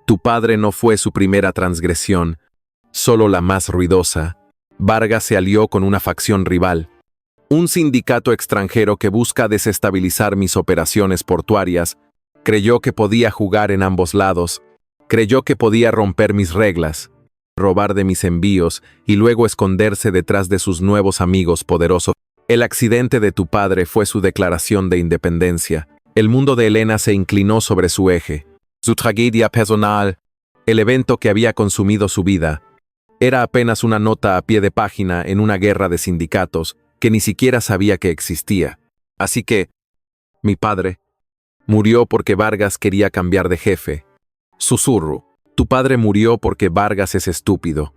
Tu padre no fue su primera transgresión, solo la más ruidosa. Vargas se alió con una facción rival, un sindicato extranjero que busca desestabilizar mis operaciones portuarias. Creyó que podía jugar en ambos lados, creyó que podía romper mis reglas, robar de mis envíos y luego esconderse detrás de sus nuevos amigos poderosos. El accidente de tu padre fue su declaración de independencia. El mundo de Elena se inclinó sobre su eje. Su tragedia personal, el evento que había consumido su vida, era apenas una nota a pie de página en una guerra de sindicatos que ni siquiera sabía que existía. Así que, mi padre murió porque Vargas quería cambiar de jefe. Susurro. Tu padre murió porque Vargas es estúpido.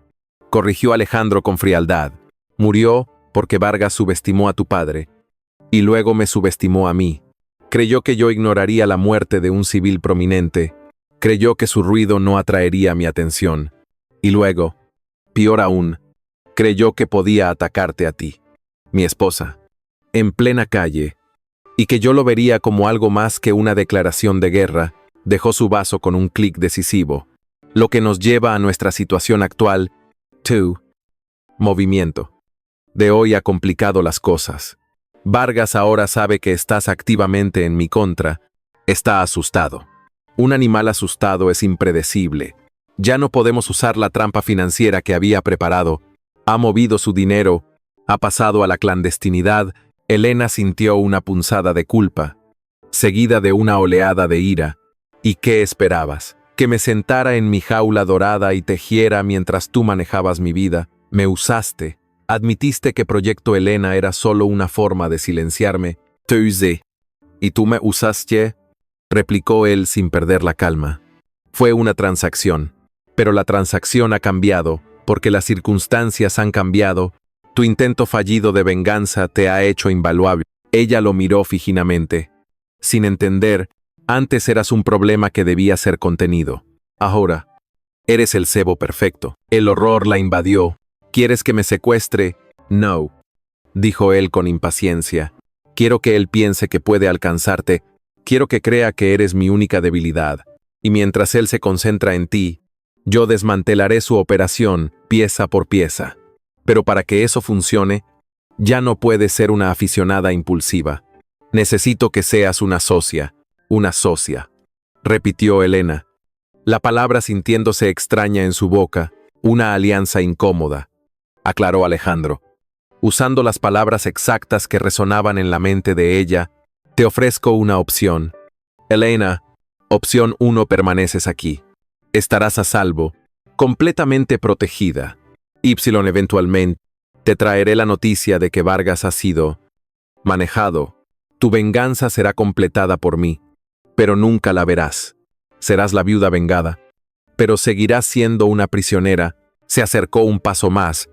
Corrigió Alejandro con frialdad. Murió porque Vargas subestimó a tu padre. Y luego me subestimó a mí. Creyó que yo ignoraría la muerte de un civil prominente. Creyó que su ruido no atraería mi atención. Y luego, peor aún, creyó que podía atacarte a ti, mi esposa, en plena calle, y que yo lo vería como algo más que una declaración de guerra. Dejó su vaso con un clic decisivo, lo que nos lleva a nuestra situación actual. Movimiento. De hoy ha complicado las cosas. Vargas ahora sabe que estás activamente en mi contra. Está asustado. Un animal asustado es impredecible. Ya no podemos usar la trampa financiera que había preparado. Ha movido su dinero. Ha pasado a la clandestinidad. Elena sintió una punzada de culpa, seguida de una oleada de ira. ¿Y qué esperabas? ¿Que me sentara en mi jaula dorada y tejiera mientras tú manejabas mi vida? Me usaste. Admitiste que Proyecto Elena era solo una forma de silenciarme. Te usé. ¿Y tú me usaste? Replicó él sin perder la calma. Fue una transacción. Pero la transacción ha cambiado, porque las circunstancias han cambiado. Tu intento fallido de venganza te ha hecho invaluable. Ella lo miró fijamente. Sin entender, antes eras un problema que debía ser contenido. Ahora, eres el cebo perfecto. El horror la invadió. ¿Quieres que me secuestre? No, dijo él con impaciencia. Quiero que él piense que puede alcanzarte. Quiero que crea que eres mi única debilidad. Y mientras él se concentra en ti, yo desmantelaré su operación pieza por pieza. Pero para que eso funcione, ya no puedes ser una aficionada impulsiva. Necesito que seas una socia, repitió Elena, la palabra sintiéndose extraña en su boca, una alianza incómoda, aclaró Alejandro. Usando las palabras exactas que resonaban en la mente de ella, te ofrezco una opción. Elena, opción 1, permaneces aquí. Estarás a salvo, completamente protegida. Y eventualmente, te traeré la noticia de que Vargas ha sido manejado. Tu venganza será completada por mí, pero nunca la verás. Serás la viuda vengada, pero seguirás siendo una prisionera. Se acercó un paso más,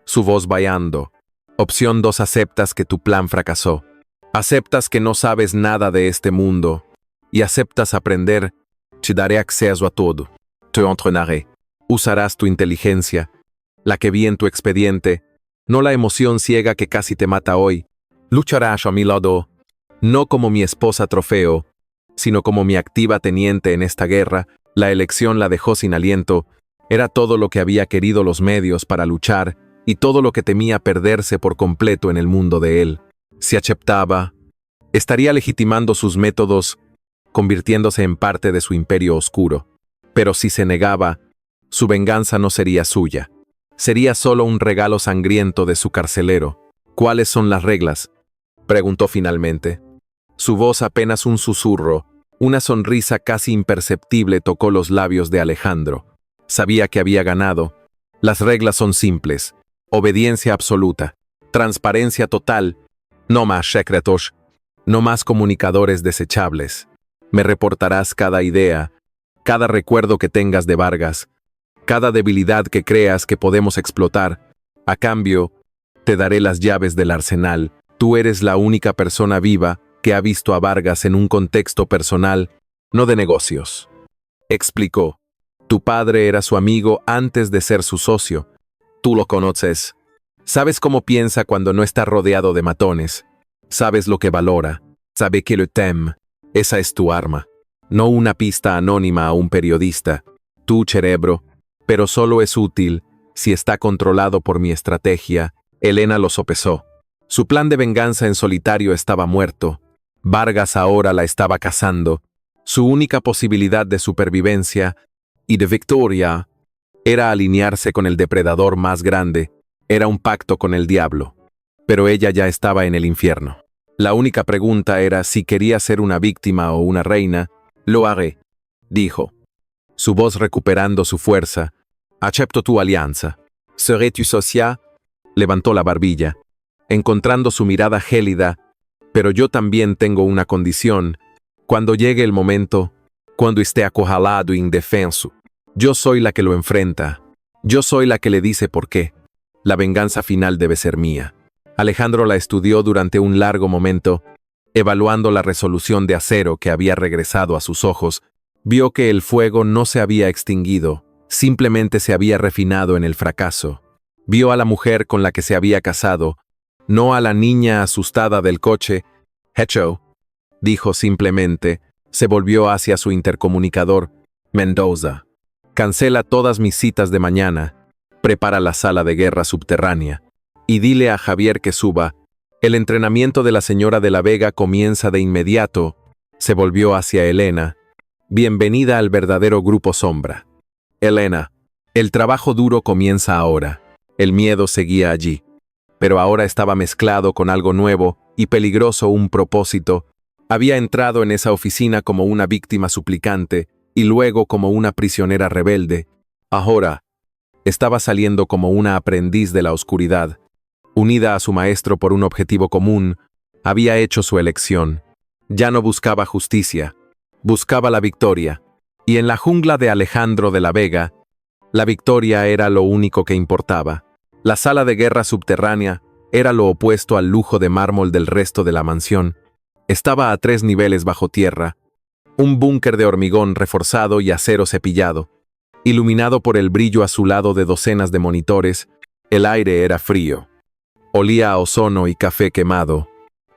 su voz vallando. Opción 2, aceptas que tu plan fracasó. Aceptas que no sabes nada de este mundo y aceptas aprender. Te daré acceso a todo. Te entrenaré. Usarás tu inteligencia, la que vi en tu expediente, no la emoción ciega que casi te mata hoy. Lucharás a mi lado, no como mi esposa trofeo, sino como mi activa teniente en esta guerra. La elección la dejó sin aliento. Era todo lo que había querido los medios para luchar y todo lo que temía perderse por completo en el mundo de él. Si aceptaba, estaría legitimando sus métodos, convirtiéndose en parte de su imperio oscuro. Pero si se negaba, su venganza no sería suya. Sería solo un regalo sangriento de su carcelero. ¿Cuáles son las reglas?, preguntó finalmente. Su voz apenas un susurro, una sonrisa casi imperceptible tocó los labios de Alejandro. Sabía que había ganado. Las reglas son simples. Obediencia absoluta. Transparencia total. No más secretos. No más comunicadores desechables. Me reportarás cada idea, cada recuerdo que tengas de Vargas, cada debilidad que creas que podemos explotar. A cambio, te daré las llaves del arsenal. Tú eres la única persona viva que ha visto a Vargas en un contexto personal, no de negocios. Explicó. Tu padre era su amigo antes de ser su socio. Tú lo conoces. Sabes cómo piensa cuando no está rodeado de matones. Sabes lo que valora. Sabe que le teme. Esa es tu arma. No una pista anónima a un periodista. Tu cerebro. Pero solo es útil si está controlado por mi estrategia. Elena lo sopesó. Su plan de venganza en solitario estaba muerto. Vargas ahora la estaba cazando. Su única posibilidad de supervivencia y de victoria era alinearse con el depredador más grande. Era un pacto con el diablo. Pero ella ya estaba en el infierno. La única pregunta era si quería ser una víctima o una reina. Lo haré, dijo, su voz recuperando su fuerza. Acepto tu alianza. Seré tu socia. Levantó la barbilla, encontrando su mirada gélida. Pero yo también tengo una condición. Cuando llegue el momento, cuando esté acorralado e indefenso, yo soy la que lo enfrenta. Yo soy la que le dice por qué. La venganza final debe ser mía. Alejandro la estudió durante un largo momento, evaluando la resolución de acero que había regresado a sus ojos. Vio que el fuego no se había extinguido, simplemente se había refinado en el fracaso. Vio a la mujer con la que se había casado, no a la niña asustada del coche. Hecho, dijo simplemente, se volvió hacia su intercomunicador. Mendoza. Cancela todas mis citas de mañana. Prepara la sala de guerra subterránea. Y dile a Javier que suba. El entrenamiento de la señora de la Vega comienza de inmediato. Se volvió hacia Elena. Bienvenida al verdadero grupo Sombra. Elena, el trabajo duro comienza ahora. El miedo seguía allí. Pero ahora estaba mezclado con algo nuevo y peligroso, un propósito. Había entrado en esa oficina como una víctima suplicante y luego como una prisionera rebelde. Ahora, estaba saliendo como una aprendiz de la oscuridad. Unida a su maestro por un objetivo común, había hecho su elección. Ya no buscaba justicia, buscaba la victoria. Y en la jungla de Alejandro de la Vega, la victoria era lo único que importaba. La sala de guerra subterránea era lo opuesto al lujo de mármol del resto de la mansión. Estaba a 3 niveles bajo tierra, un búnker de hormigón reforzado y acero cepillado. Iluminado por el brillo azulado de docenas de monitores, el aire era frío. Olía a ozono y café quemado.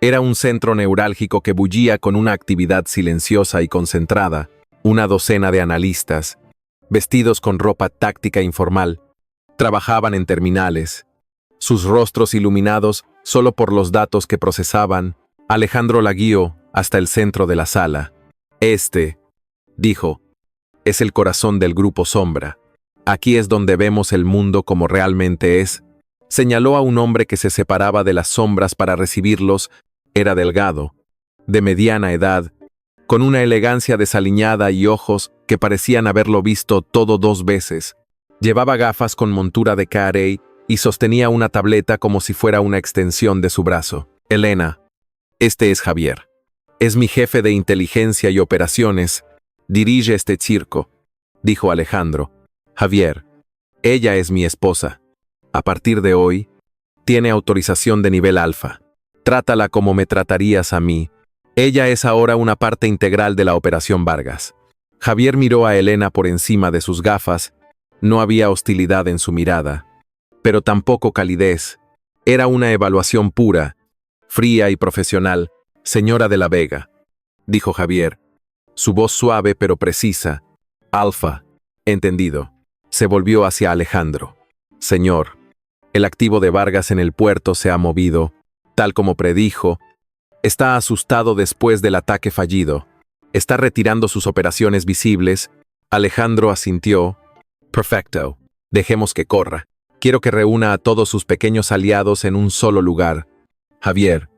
Era un centro neurálgico que bullía con una actividad silenciosa y concentrada. Una docena de analistas, vestidos con ropa táctica informal, trabajaban en terminales. Sus rostros iluminados solo por los datos que procesaban. Alejandro la guió hasta el centro de la sala. Dijo, es el corazón del grupo Sombra. Aquí es donde vemos el mundo como realmente es. Señaló a un hombre que se separaba de las sombras para recibirlos. Era delgado, de mediana edad, con una elegancia desaliñada y ojos que parecían haberlo visto todo 2 veces. Llevaba gafas con montura de carey y sostenía una tableta como si fuera una extensión de su brazo. Elena, este es Javier. Es mi jefe de inteligencia y operaciones. Dirige este circo, dijo Alejandro. Javier, ella es mi esposa. A partir de hoy, tiene autorización de nivel alfa. Trátala como me tratarías a mí. Ella es ahora una parte integral de la Operación Vargas. Javier miró a Elena por encima de sus gafas. No había hostilidad en su mirada, pero tampoco calidez. Era una evaluación pura, fría y profesional. Señora de la Vega, dijo Javier, su voz suave pero precisa. Alfa, entendido. Se volvió hacia Alejandro. Señor, el activo de Vargas en el puerto se ha movido, tal como predijo. Está asustado después del ataque fallido. Está retirando sus operaciones visibles. Alejandro asintió. Perfecto. Dejemos que corra. Quiero que reúna a todos sus pequeños aliados en un solo lugar. Javier,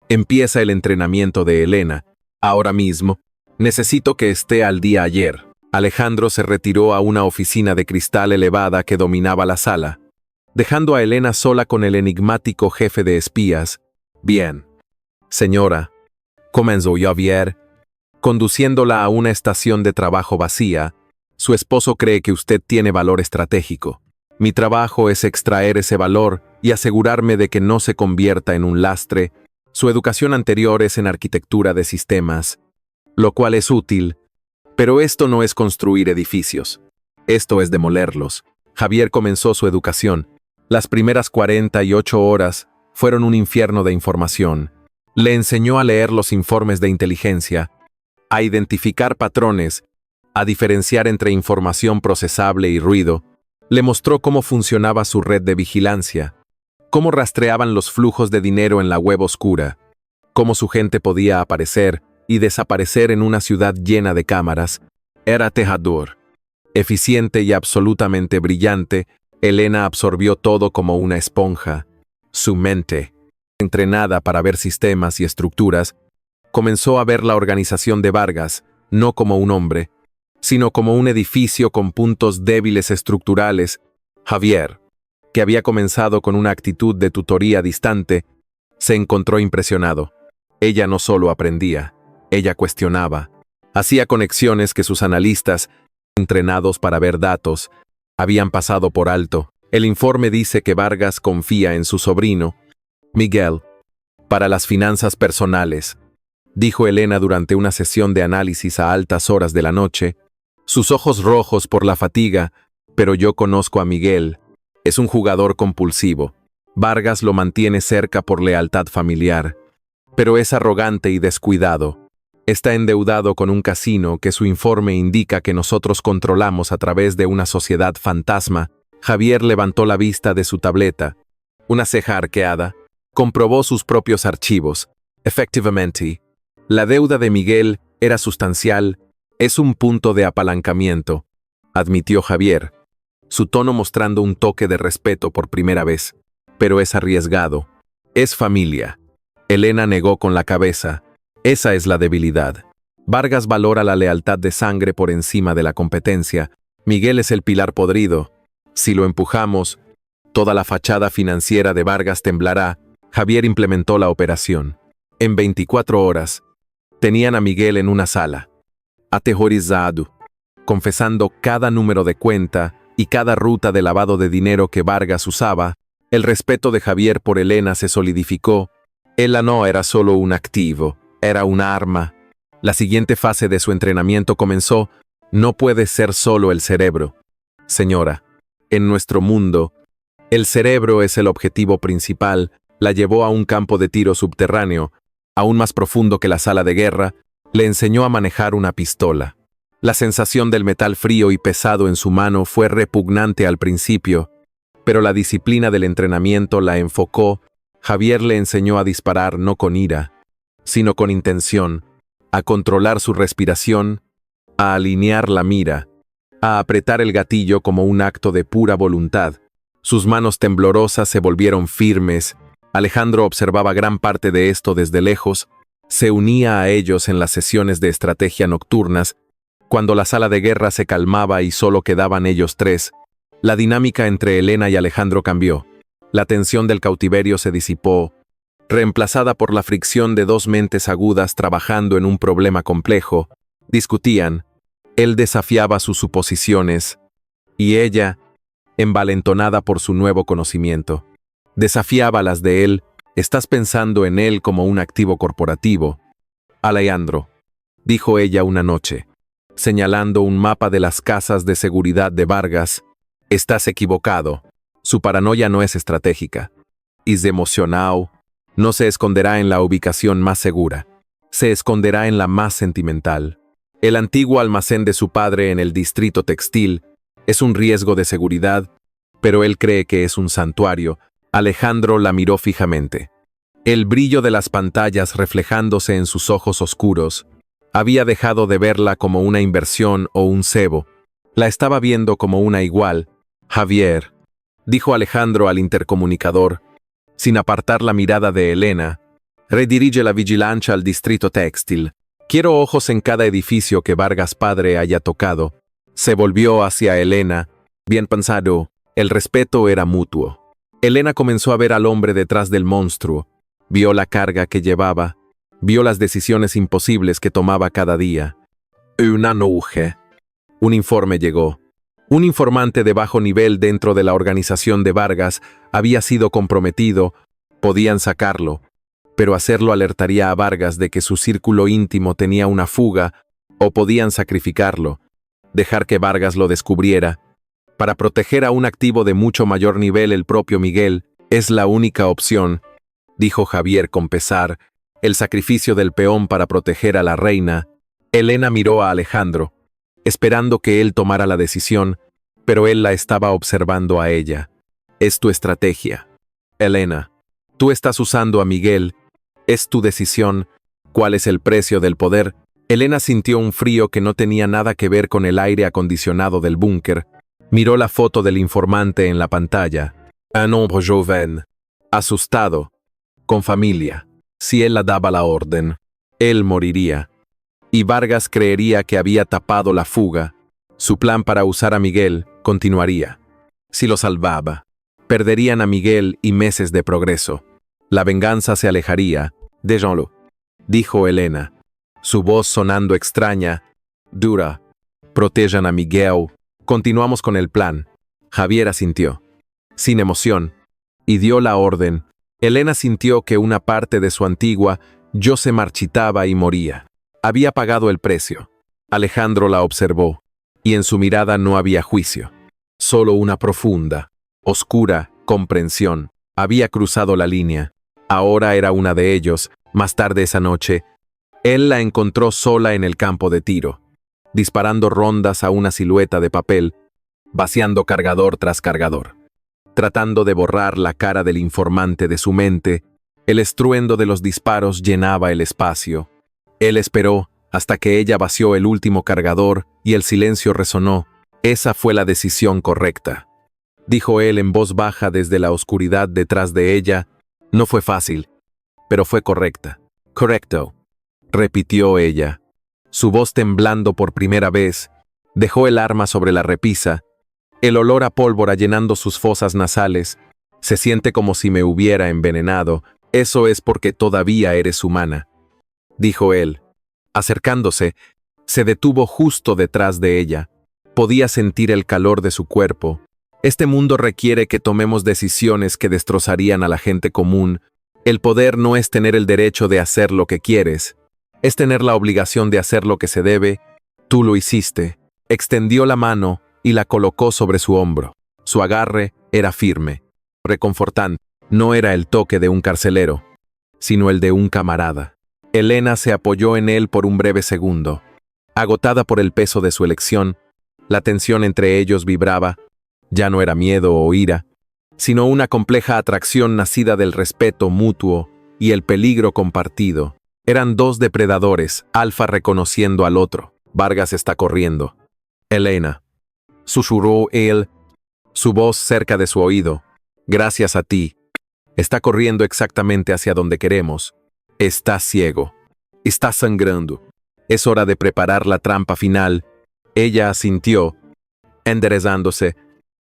empieza el entrenamiento de Elena. Ahora mismo. Necesito que esté al día ayer. Alejandro se retiró a una oficina de cristal elevada que dominaba la sala, dejando a Elena sola con el enigmático jefe de espías. Bien. Señora, comenzó Javier, conduciéndola a una estación de trabajo vacía. Su esposo cree que usted tiene valor estratégico. Mi trabajo es extraer ese valor y asegurarme de que no se convierta en un lastre. Su educación anterior es en arquitectura de sistemas, lo cual es útil, pero esto no es construir edificios. Esto es demolerlos. Javier comenzó su educación. Las primeras 48 horas fueron un infierno de información. Le enseñó a leer los informes de inteligencia, a identificar patrones, a diferenciar entre información procesable y ruido. Le mostró cómo funcionaba su red de vigilancia, cómo rastreaban los flujos de dinero en la web oscura, cómo su gente podía aparecer y desaparecer en una ciudad llena de cámaras. Era aterrador. Eficiente y absolutamente brillante, Elena absorbió todo como una esponja. Su mente, entrenada para ver sistemas y estructuras, comenzó a ver la organización de Vargas no como un hombre, sino como un edificio con puntos débiles estructurales. Javier, que había comenzado con una actitud de tutoría distante, se encontró impresionado. Ella no solo aprendía, ella cuestionaba. Hacía conexiones que sus analistas, entrenados para ver datos, habían pasado por alto. El informe dice que Vargas confía en su sobrino, Miguel, para las finanzas personales, dijo Elena durante una sesión de análisis a altas horas de la noche, sus ojos rojos por la fatiga. Pero yo conozco a Miguel. Es un jugador compulsivo. Vargas lo mantiene cerca por lealtad familiar, pero es arrogante y descuidado. Está endeudado con un casino que su informe indica que nosotros controlamos a través de una sociedad fantasma. Javier levantó la vista de su tableta. Una ceja arqueada. Comprobó sus propios archivos. Efectivamente, la deuda de Miguel era sustancial. Es un punto de apalancamiento, admitió Javier, su tono mostrando un toque de respeto por primera vez. Pero es arriesgado. Es familia. Elena negó con la cabeza. Esa es la debilidad. Vargas valora la lealtad de sangre por encima de la competencia. Miguel es el pilar podrido. Si lo empujamos, toda la fachada financiera de Vargas temblará. Javier implementó la operación. En 24 horas, tenían a Miguel en una sala, aterrorizado, confesando cada número de cuenta y cada ruta de lavado de dinero que Vargas usaba. El respeto de Javier por Elena se solidificó. Ella no era solo un activo, era un arma. La siguiente fase de su entrenamiento comenzó. No puede ser solo el cerebro. Señora, en nuestro mundo, el cerebro es el objetivo principal. La llevó a un campo de tiro subterráneo, aún más profundo que la sala de guerra. Le enseñó a manejar una pistola. La sensación del metal frío y pesado en su mano fue repugnante al principio, pero la disciplina del entrenamiento la enfocó. Javier le enseñó a disparar no con ira, sino con intención, a controlar su respiración, a alinear la mira, a apretar el gatillo como un acto de pura voluntad. Sus manos temblorosas se volvieron firmes. Alejandro observaba gran parte de esto desde lejos. Se unía a ellos en las sesiones de estrategia nocturnas. Cuando la sala de guerra se calmaba y solo quedaban ellos tres, la dinámica entre Elena y Alejandro cambió. La tensión del cautiverio se disipó, reemplazada por la fricción de dos mentes agudas trabajando en un problema complejo. Discutían. Él desafiaba sus suposiciones, y ella, envalentonada por su nuevo conocimiento, desafiaba las de él. Estás pensando en él como un activo corporativo. Alejandro, dijo ella una noche, señalando un mapa de las casas de seguridad de Vargas. Estás equivocado. Su paranoia no es estratégica. Es emocional. No se esconderá en la ubicación más segura. Se esconderá en la más sentimental. El antiguo almacén de su padre en el distrito textil es un riesgo de seguridad, pero él cree que es un santuario. Alejandro la miró fijamente. El brillo de las pantallas reflejándose en sus ojos oscuros había dejado de verla como una inversión o un cebo. La estaba viendo como una igual. Javier, dijo Alejandro al intercomunicador, sin apartar la mirada de Elena, redirige la vigilancia al distrito textil. Quiero ojos en cada edificio que Vargas padre haya tocado. Se volvió hacia Elena. Bien pensado, el respeto era mutuo. Elena comenzó a ver al hombre detrás del monstruo. Vio la carga que llevaba. Vio las decisiones imposibles que tomaba cada día. Una noche. Un informe llegó. Un informante de bajo nivel dentro de la organización de Vargas había sido comprometido. Podían sacarlo, pero hacerlo alertaría a Vargas de que su círculo íntimo tenía una fuga, o podían sacrificarlo, dejar que Vargas lo descubriera. Para proteger a un activo de mucho mayor nivel, el propio Miguel es la única opción, dijo Javier con pesar. El sacrificio del peón para proteger a la reina. Elena miró a Alejandro, esperando que él tomara la decisión, pero él la estaba observando a ella. Es tu estrategia. Elena, tú estás usando a Miguel. Es tu decisión. ¿Cuál es el precio del poder? Elena sintió un frío que no tenía nada que ver con el aire acondicionado del búnker. Miró la foto del informante en la pantalla. Un hombre joven, asustado, con familia. Si él la daba la orden, él moriría. Y Vargas creería que había tapado la fuga. Su plan para usar a Miguel continuaría. Si lo salvaba, perderían a Miguel y meses de progreso. La venganza se alejaría. Déjenlo, dijo Elena, su voz sonando extraña, dura. Protejan a Miguel. Continuamos con el plan. Javier asintió, sin emoción, y dio la orden. Elena sintió que una parte de su antigua yo se marchitaba y moría. Había pagado el precio. Alejandro la observó, y en su mirada no había juicio, solo una profunda, oscura comprensión. Había cruzado la línea. Ahora era una de ellos. Más tarde esa noche, él la encontró sola en el campo de tiro, disparando rondas a una silueta de papel, vaciando cargador tras cargador, tratando de borrar la cara del informante de su mente. El estruendo de los disparos llenaba el espacio. Él esperó hasta que ella vació el último cargador y el silencio resonó. Esa fue la decisión correcta, dijo él en voz baja desde la oscuridad detrás de ella. No fue fácil, pero fue correcta. Correcto, repitió ella, su voz temblando por primera vez. Dejó el arma sobre la repisa, el olor a pólvora llenando sus fosas nasales. Se siente como si me hubiera envenenado. Eso es porque todavía eres humana, dijo él. Acercándose, se detuvo justo detrás de ella. Podía sentir el calor de su cuerpo, Este mundo requiere que tomemos decisiones que destrozarían a la gente común. El poder no es tener el derecho de hacer lo que quieres, es tener la obligación de hacer lo que se debe. Tú lo hiciste. Extendió la mano y la colocó sobre su hombro. Su agarre era firme, reconfortante. No era el toque de un carcelero, sino el de un camarada. Elena se apoyó en él por un breve segundo. Agotada por el peso de su elección, la tensión entre ellos vibraba. Ya no era miedo o ira, sino una compleja atracción nacida del respeto mutuo y el peligro compartido. Eran dos depredadores, Alfa reconociendo al otro. Vargas está corriendo. Elena, susurró él, su voz cerca de su oído. Gracias a ti. Está corriendo exactamente hacia donde queremos. Está ciego. Está sangrando. Es hora de preparar la trampa final. Ella asintió, enderezándose.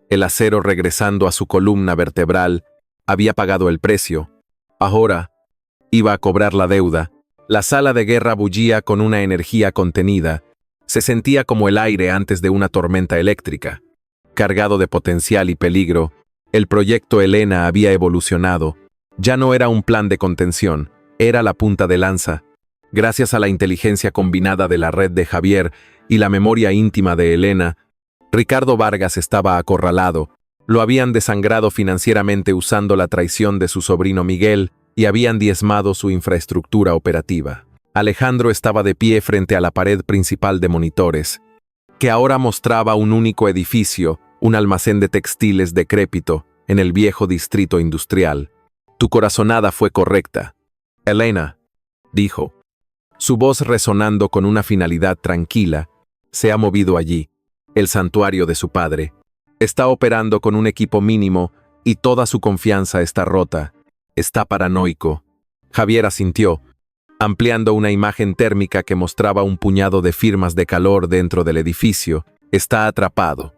El acero regresando a su columna vertebral había pagado el precio. Ahora iba a cobrar la deuda. La sala de guerra bullía con una energía contenida. Se sentía como el aire antes de una tormenta eléctrica. Cargado de potencial y peligro, el proyecto Elena había evolucionado. Ya no era un plan de contención, era la punta de lanza. Gracias a la inteligencia combinada de la red de Javier y la memoria íntima de Elena, Ricardo Vargas estaba acorralado. Lo habían desangrado financieramente usando la traición de su sobrino Miguel y habían diezmado su infraestructura operativa. Alejandro estaba de pie frente a la pared principal de monitores, que ahora mostraba un único edificio, un almacén de textiles decrépito en el viejo distrito industrial. Tu corazonada fue correcta. Elena, dijo. Su voz resonando con una finalidad tranquila, se ha movido allí, el santuario de su padre. Está operando con un equipo mínimo y toda su confianza está rota. Está paranoico. Javier asintió, ampliando una imagen térmica que mostraba un puñado de firmas de calor dentro del edificio. Está atrapado,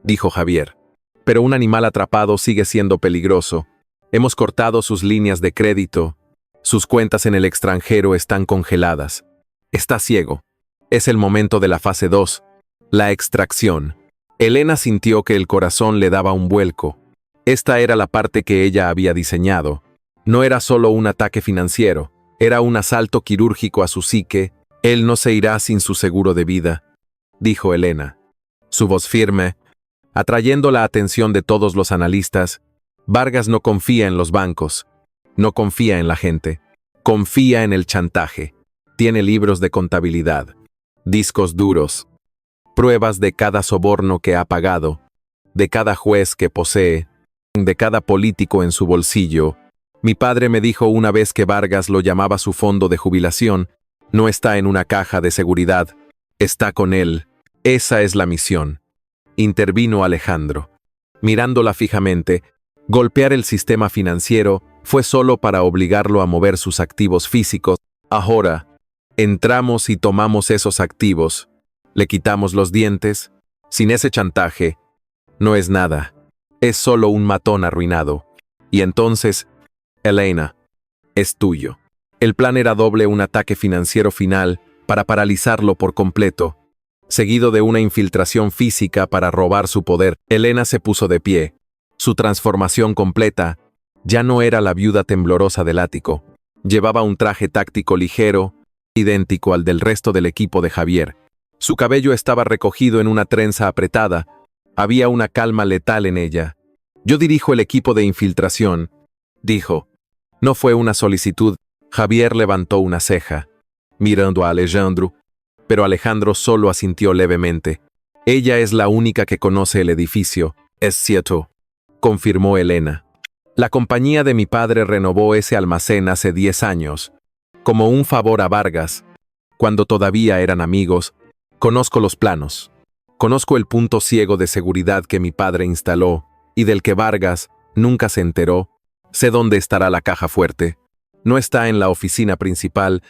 dijo Javier. Pero un animal atrapado sigue siendo peligroso. Hemos cortado sus líneas de crédito. Sus cuentas en el extranjero están congeladas. Está ciego. Es el momento de la fase 2, la extracción. Elena sintió que el corazón le daba un vuelco. Esta era la parte que ella había diseñado. No era solo un ataque financiero, era un asalto quirúrgico a su psique. Él no se irá sin su seguro de vida, dijo Elena. Su voz firme, atrayendo la atención de todos los analistas. Vargas no confía en los bancos, no confía en la gente, confía en el chantaje. Tiene libros de contabilidad, discos duros, pruebas de cada soborno que ha pagado, de cada juez que posee, de cada político en su bolsillo. Mi padre me dijo una vez que Vargas lo llamaba su fondo de jubilación. No está en una caja de seguridad, está con él. Esa es la misión. Intervino Alejandro. Mirándola fijamente, golpear el sistema financiero fue solo para obligarlo a mover sus activos físicos. Ahora, entramos y tomamos esos activos. Le quitamos los dientes. Sin ese chantaje, no es nada. Es solo un matón arruinado. Y entonces, Elena, es tuyo. El plan era doble: un ataque financiero final para paralizarlo por completo, seguido de una infiltración física para robar su poder. Elena se puso de pie. Su transformación completa ya no era la viuda temblorosa del ático. Llevaba un traje táctico ligero, idéntico al del resto del equipo de Javier. Su cabello estaba recogido en una trenza apretada. Había una calma letal en ella. Yo dirijo el equipo de infiltración, dijo. No fue una solicitud. Javier levantó una ceja, mirando a Alejandro, pero Alejandro solo asintió levemente. Ella es la única que conoce el edificio. Es cierto, confirmó Elena. La compañía de mi padre renovó ese almacén hace 10 años, como un favor a Vargas, cuando todavía eran amigos. Conozco los planos. Conozco el punto ciego de seguridad que mi padre instaló y del que Vargas nunca se enteró. Sé dónde estará la caja fuerte. No está en la oficina principal,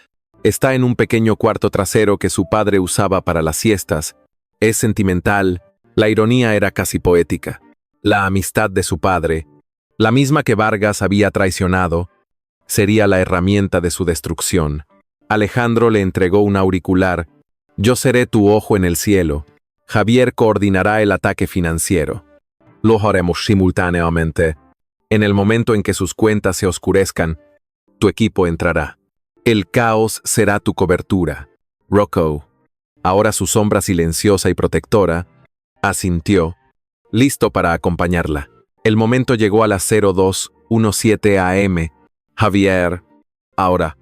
está en un pequeño cuarto trasero que su padre usaba para las siestas. Es sentimental, la ironía era casi poética. La amistad de su padre, la misma que Vargas había traicionado, sería la herramienta de su destrucción. Alejandro le entregó un auricular. Yo seré tu ojo en el cielo. Javier coordinará el ataque financiero. Lo haremos simultáneamente. En el momento en que sus cuentas se oscurezcan, tu equipo entrará. El caos será tu cobertura. Rocco, ahora su sombra silenciosa y protectora, asintió, listo para acompañarla. El momento llegó a las 02:17 a.m. Javier, ahora,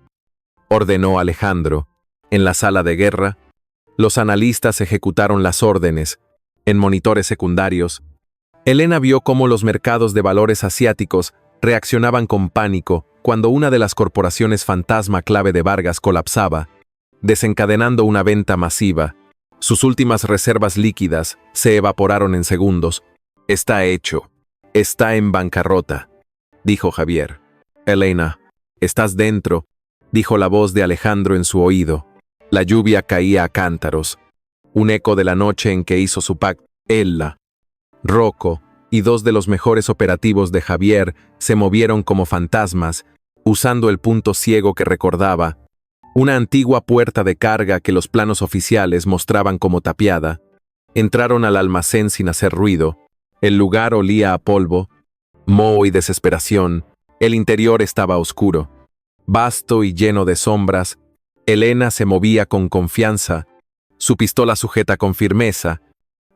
ordenó Alejandro. En la sala de guerra, los analistas ejecutaron las órdenes. En monitores secundarios, Elena vio cómo los mercados de valores asiáticos reaccionaban con pánico cuando una de las corporaciones fantasma clave de Vargas colapsaba, desencadenando una venta masiva. Sus últimas reservas líquidas se evaporaron en segundos. Está hecho. Está en bancarrota, dijo Javier. Elena, estás dentro, dijo la voz de Alejandro en su oído. La lluvia caía a cántaros. Un eco de la noche en que hizo su pacto. Ella, Rocco y dos de los mejores operativos de Javier se movieron como fantasmas, usando el punto ciego que recordaba, una antigua puerta de carga que los planos oficiales mostraban como tapiada. Entraron al almacén sin hacer ruido. El lugar olía a polvo, moho y desesperación. El interior estaba oscuro, vasto y lleno de sombras. Elena se movía con confianza, su pistola sujeta con firmeza,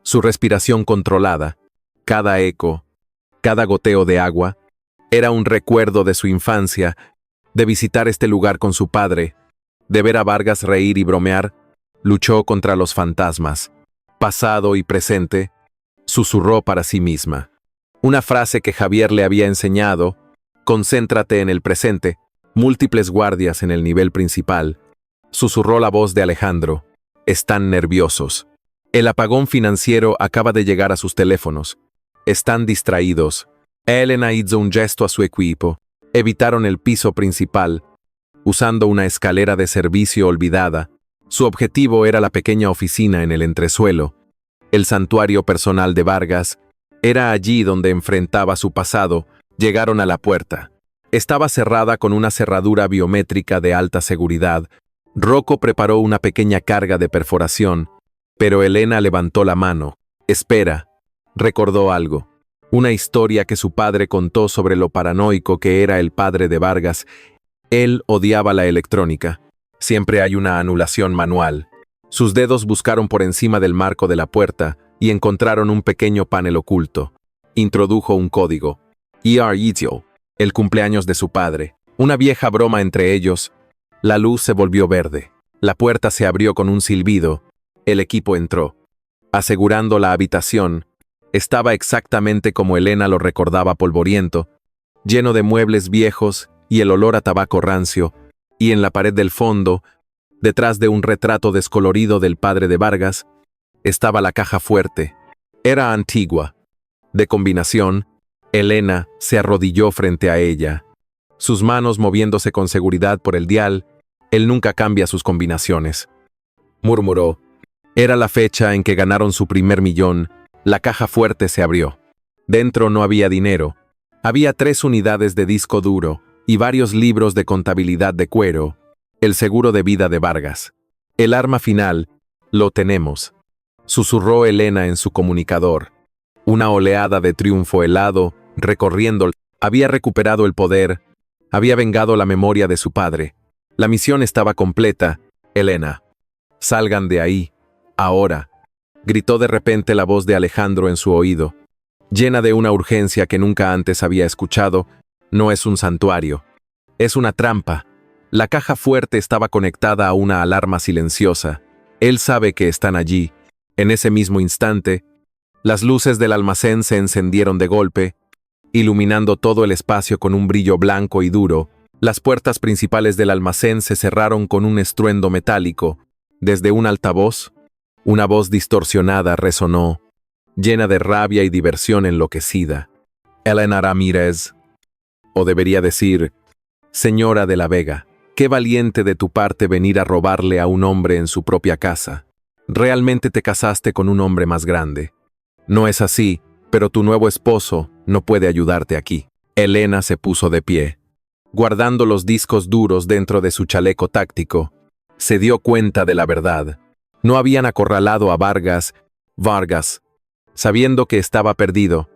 su respiración controlada. Cada eco, cada goteo de agua, era un recuerdo de su infancia, de visitar este lugar con su padre, de ver a Vargas reír y bromear. Luchó contra los fantasmas, pasado y presente. Susurró para sí misma una frase que Javier le había enseñado: concéntrate en el presente, múltiples guardias en el nivel principal. Susurró la voz de Alejandro: están nerviosos. El apagón financiero acaba de llegar a sus teléfonos. Están distraídos. Elena hizo un gesto a su equipo. Evitaron el piso principal, usando una escalera de servicio olvidada. Su objetivo era la pequeña oficina en el entresuelo. El santuario personal de Vargas. Era allí donde enfrentaba su pasado. Llegaron a la puerta. Estaba cerrada con una cerradura biométrica de alta seguridad. Rocco preparó una pequeña carga de perforación, pero Elena levantó la mano. Espera, recordó algo. Una historia que su padre contó sobre lo paranoico que era el padre de Vargas. Él odiaba la electrónica. Siempre hay una anulación manual. Sus dedos buscaron por encima del marco de la puerta y encontraron un pequeño panel oculto. Introdujo un código. ER-ETIO, el cumpleaños de su padre. Una vieja broma entre ellos. La luz se volvió verde. La puerta se abrió con un silbido. El equipo entró. Asegurando la habitación, estaba exactamente como Elena lo recordaba, polvoriento, lleno de muebles viejos y el olor a tabaco rancio, y en la pared del fondo, detrás de un retrato descolorido del padre de Vargas, estaba la caja fuerte. Era antigua. De combinación, Elena se arrodilló frente a ella, sus manos moviéndose con seguridad por el dial. Él nunca cambia sus combinaciones. Murmuró. Era la fecha en que ganaron su primer millón. La caja fuerte se abrió. Dentro no había dinero. Había 3 unidades de disco duro y varios libros de contabilidad de cuero. El seguro de vida de Vargas. El arma final. Lo tenemos. Susurró Elena en su comunicador. Una oleada de triunfo helado, recorriendo. Había recuperado el poder. Había vengado la memoria de su padre. La misión estaba completa. Elena. Salgan de ahí. Ahora. Gritó de repente la voz de Alejandro en su oído, llena de una urgencia que nunca antes había escuchado. No es un santuario. Es una trampa. La caja fuerte estaba conectada a una alarma silenciosa. Él sabe que están allí. En ese mismo instante, las luces del almacén se encendieron de golpe, iluminando todo el espacio con un brillo blanco y duro. Las puertas principales del almacén se cerraron con un estruendo metálico. Desde un altavoz, una voz distorsionada resonó, llena de rabia y diversión enloquecida. Elena Ramírez, o debería decir, señora de la Vega, qué valiente de tu parte venir a robarle a un hombre en su propia casa. Realmente te casaste con un hombre más grande. No es así, pero tu nuevo esposo no puede ayudarte aquí. Elena se puso de pie, guardando los discos duros dentro de su chaleco táctico. Se dio cuenta de la verdad. No habían acorralado a Vargas, sabiendo que estaba perdido.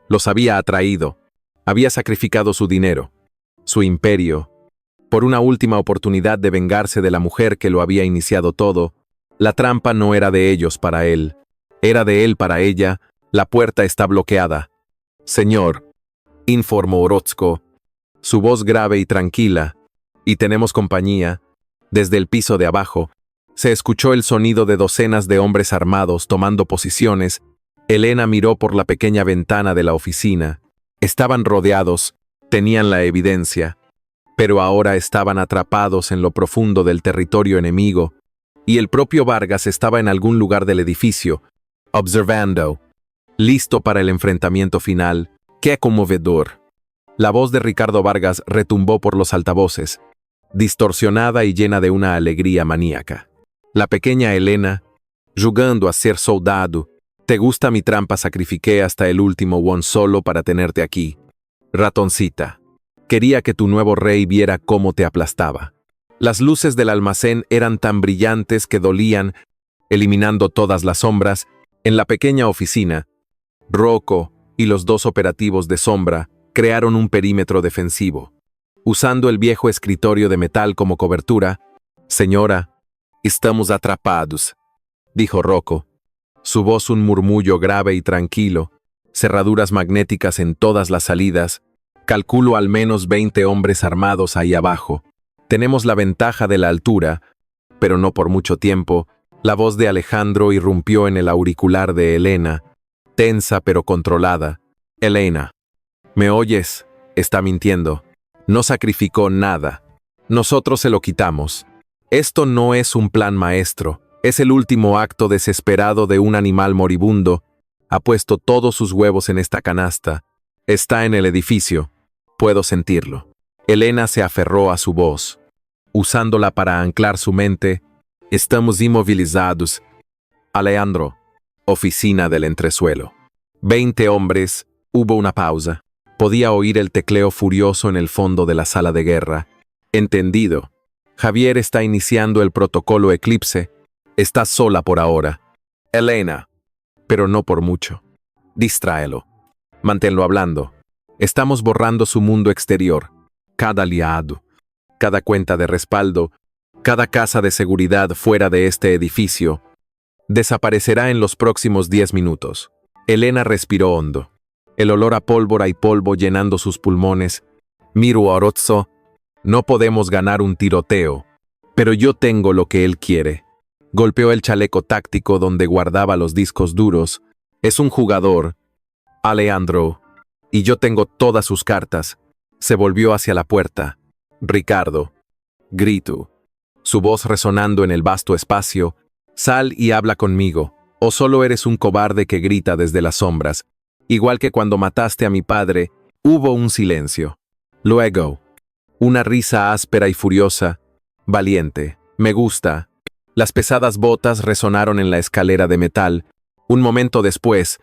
Los había atraído. Había sacrificado su dinero, su imperio, por una última oportunidad de vengarse de la mujer que lo había iniciado todo. La trampa no era de ellos para él. Era de él para ella. La puerta está bloqueada. Señor, informó Orozco, su voz grave y tranquila. Y tenemos compañía. Desde el piso de abajo, se escuchó el sonido de docenas de hombres armados tomando posiciones. Elena miró por la pequeña ventana de la oficina. Estaban rodeados, tenían la evidencia, pero ahora estaban atrapados en lo profundo del territorio enemigo, y el propio Vargas estaba en algún lugar del edificio, observando, listo para el enfrentamiento final. ¡Qué conmovedor! La voz de Ricardo Vargas retumbó por los altavoces, distorsionada y llena de una alegría maníaca. La pequeña Elena, jugando a ser soldado, te gusta mi trampa, sacrifiqué hasta el último won solo para tenerte aquí. Ratoncita, quería que tu nuevo rey viera cómo te aplastaba. Las luces del almacén eran tan brillantes que dolían, eliminando todas las sombras. En la pequeña oficina, Rocco y los dos operativos de sombra crearon un perímetro defensivo. Usando el viejo escritorio de metal como cobertura, «Señora, estamos atrapados», dijo Rocco. Su voz un murmullo grave y tranquilo, cerraduras magnéticas en todas las salidas. Calculo al menos 20 hombres armados ahí abajo. Tenemos la ventaja de la altura, pero no por mucho tiempo. La voz de Alejandro irrumpió en el auricular de Elena, tensa pero controlada. Elena, ¿me oyes? Está mintiendo. No sacrificó nada. Nosotros se lo quitamos. Esto no es un plan maestro. Es el último acto desesperado de un animal moribundo. Ha puesto todos sus huevos en esta canasta. Está en el edificio. Puedo sentirlo. Elena se aferró a su voz, usándola para anclar su mente. Estamos inmovilizados. Alejandro. Oficina del entresuelo. 20 hombres. Hubo una pausa. Podía oír el tecleo furioso en el fondo de la sala de guerra. Entendido. Javier está iniciando el protocolo Eclipse. Estás sola por ahora. Elena. Pero no por mucho. Distráelo. Manténlo hablando. Estamos borrando su mundo exterior. Cada aliado, cada cuenta de respaldo, cada casa de seguridad fuera de este edificio, desaparecerá en los próximos 10 minutos. Elena respiró hondo. El olor a pólvora y polvo llenando sus pulmones. Miro a Orozco. No podemos ganar un tiroteo, pero yo tengo lo que él quiere. Golpeó el chaleco táctico donde guardaba los discos duros. Es un jugador, Alejandro, y yo tengo todas sus cartas. Se volvió hacia la puerta. Ricardo. Grito. Su voz resonando en el vasto espacio. Sal y habla conmigo, o solo eres un cobarde que grita desde las sombras. Igual que cuando mataste a mi padre, hubo un silencio. Luego, una risa áspera y furiosa. Valiente. Me gusta. Las pesadas botas resonaron en la escalera de metal. Un momento después,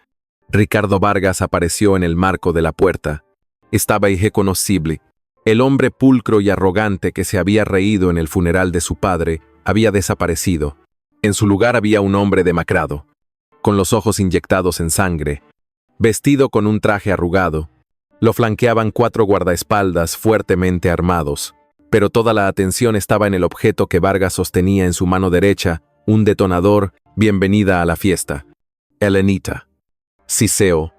Ricardo Vargas apareció en el marco de la puerta. Estaba irreconocible. El hombre pulcro y arrogante que se había reído en el funeral de su padre había desaparecido. En su lugar había un hombre demacrado, con los ojos inyectados en sangre, vestido con un traje arrugado. Lo flanqueaban 4 guardaespaldas fuertemente armados. Pero toda la atención estaba en el objeto que Vargas sostenía en su mano derecha, un detonador. Bienvenida a la fiesta. Elenita. Siseo.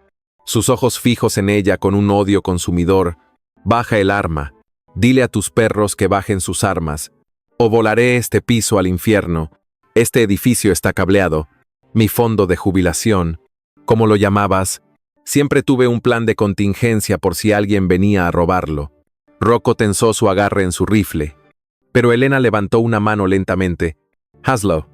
Sus ojos fijos en ella con un odio consumidor. Baja el arma. Dile a tus perros que bajen sus armas. O volaré este piso al infierno. Este edificio está cableado. Mi fondo de jubilación. ¿Cómo lo llamabas? Siempre tuve un plan de contingencia por si alguien venía a robarlo. Rocco tensó su agarre en su rifle, pero Elena levantó una mano lentamente. «Hazlo»,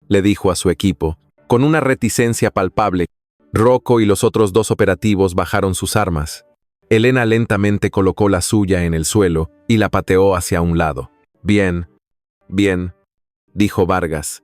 le dijo a su equipo, con una reticencia palpable. Rocco y los otros 2 operativos bajaron sus armas. Elena lentamente colocó la suya en el suelo y la pateó hacia un lado. «Bien, bien», dijo Vargas.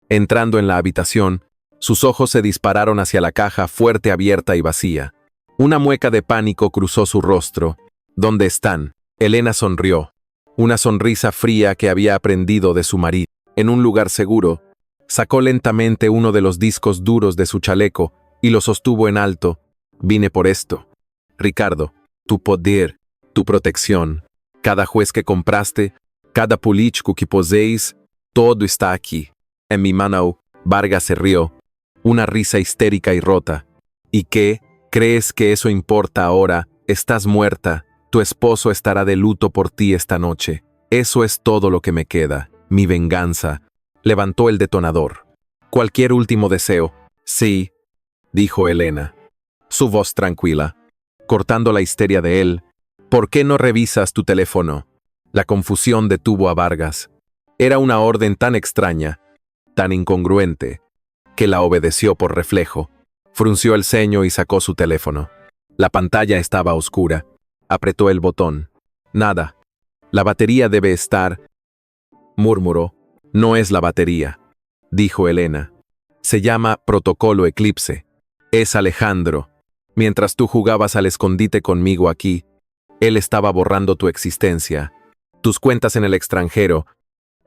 Entrando en la habitación, sus ojos se dispararon hacia la caja fuerte, abierta y vacía. Una mueca de pánico cruzó su rostro. «¿Dónde están?» Elena sonrió, una sonrisa fría que había aprendido de su marido. En un lugar seguro, sacó lentamente uno de los discos duros de su chaleco y lo sostuvo en alto. Vine por esto. Ricardo, tu poder, tu protección, cada juez que compraste, cada político que poseéis, todo está aquí. En mi mano, Vargas se rió, una risa histérica y rota. ¿Y qué? ¿Crees que eso importa ahora? Estás muerta. Tu esposo estará de luto por ti esta noche. Eso es todo lo que me queda. Mi venganza. Levantó el detonador. Cualquier último deseo. Sí, dijo Elena. Su voz tranquila, cortando la histeria de él. ¿Por qué no revisas tu teléfono? La confusión detuvo a Vargas. Era una orden tan extraña, tan incongruente, que la obedeció por reflejo. Frunció el ceño y sacó su teléfono. La pantalla estaba oscura. Apretó el botón. Nada. La batería debe estar... Murmuró. No es la batería, dijo Elena. Se llama Protocolo Eclipse. Es Alejandro. Mientras tú jugabas al escondite conmigo aquí, él estaba borrando tu existencia, tus cuentas en el extranjero,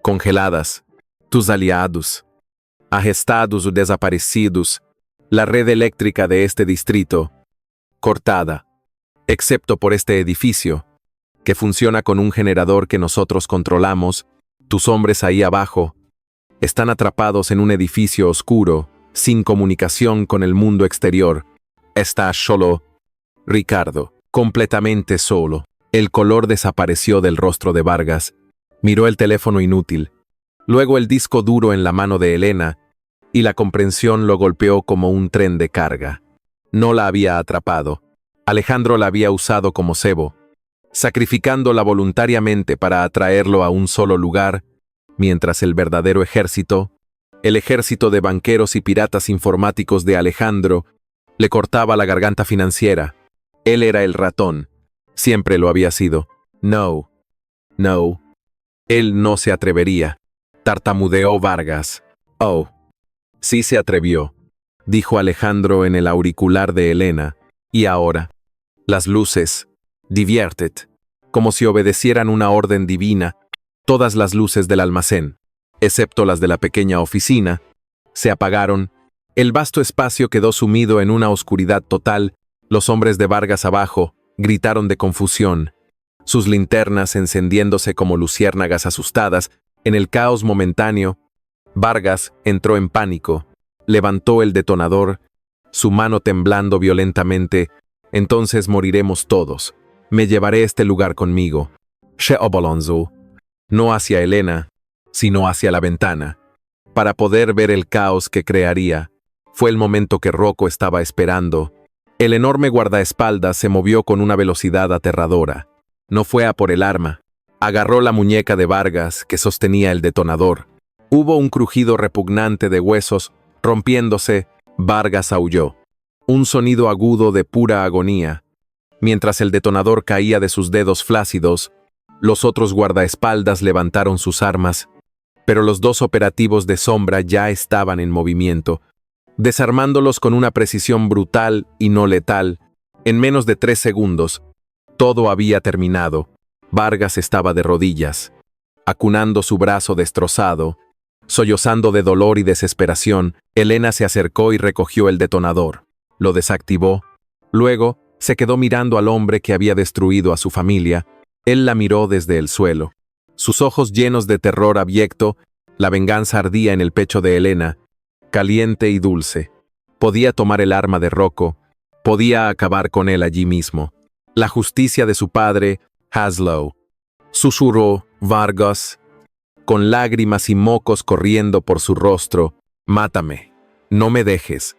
congeladas, tus aliados, arrestados o desaparecidos, la red eléctrica de este distrito, cortada, excepto por este edificio, que funciona con un generador que nosotros controlamos. Tus hombres ahí abajo están atrapados en un edificio oscuro, sin comunicación con el mundo exterior. Estás solo, Ricardo, completamente solo. El color desapareció del rostro de Vargas. Miró el teléfono inútil, luego el disco duro en la mano de Elena, y la comprensión lo golpeó como un tren de carga. No la había atrapado. Alejandro la había usado como cebo, sacrificándola voluntariamente para atraerlo a un solo lugar, mientras el verdadero ejército, el ejército de banqueros y piratas informáticos de Alejandro, le cortaba la garganta financiera. Él era el ratón. Siempre lo había sido. No. Él no se atrevería. Tartamudeó Vargas. Oh. Sí se atrevió, dijo Alejandro en el auricular de Elena. Y ahora, las luces. Diviértete. Como si obedecieran una orden divina, todas las luces del almacén, excepto las de la pequeña oficina, se apagaron. El vasto espacio quedó sumido en una oscuridad total. Los hombres de Vargas abajo gritaron de confusión, sus linternas encendiéndose como luciérnagas asustadas. En el caos momentáneo, Vargas entró en pánico, levantó el detonador, su mano temblando violentamente. Entonces moriremos todos. Me llevaré este lugar conmigo. Che Obolonzo. No hacia Elena, sino hacia la ventana, para poder ver el caos que crearía. Fue el momento que Rocco estaba esperando. El enorme guardaespaldas se movió con una velocidad aterradora. No fue a por el arma. Agarró la muñeca de Vargas, que sostenía el detonador. Hubo un crujido repugnante de huesos, rompiéndose. Vargas aulló. Un sonido agudo de pura agonía. Mientras el detonador caía de sus dedos flácidos, los otros guardaespaldas levantaron sus armas, pero los dos operativos de sombra ya estaban en movimiento, desarmándolos con una precisión brutal y no letal. En menos de 3 segundos, todo había terminado. Vargas estaba de rodillas, acunando su brazo destrozado, sollozando de dolor y desesperación. Elena se acercó y recogió el detonador. Lo desactivó. Luego, se quedó mirando al hombre que había destruido a su familia. Él la miró desde el suelo. Sus ojos llenos de terror abyecto, la venganza ardía en el pecho de Elena, caliente y dulce. Podía tomar el arma de Rocco, podía acabar con él allí mismo. La justicia de su padre, Haslow. Susurró Vargas, con lágrimas y mocos corriendo por su rostro. Mátame. No me dejes.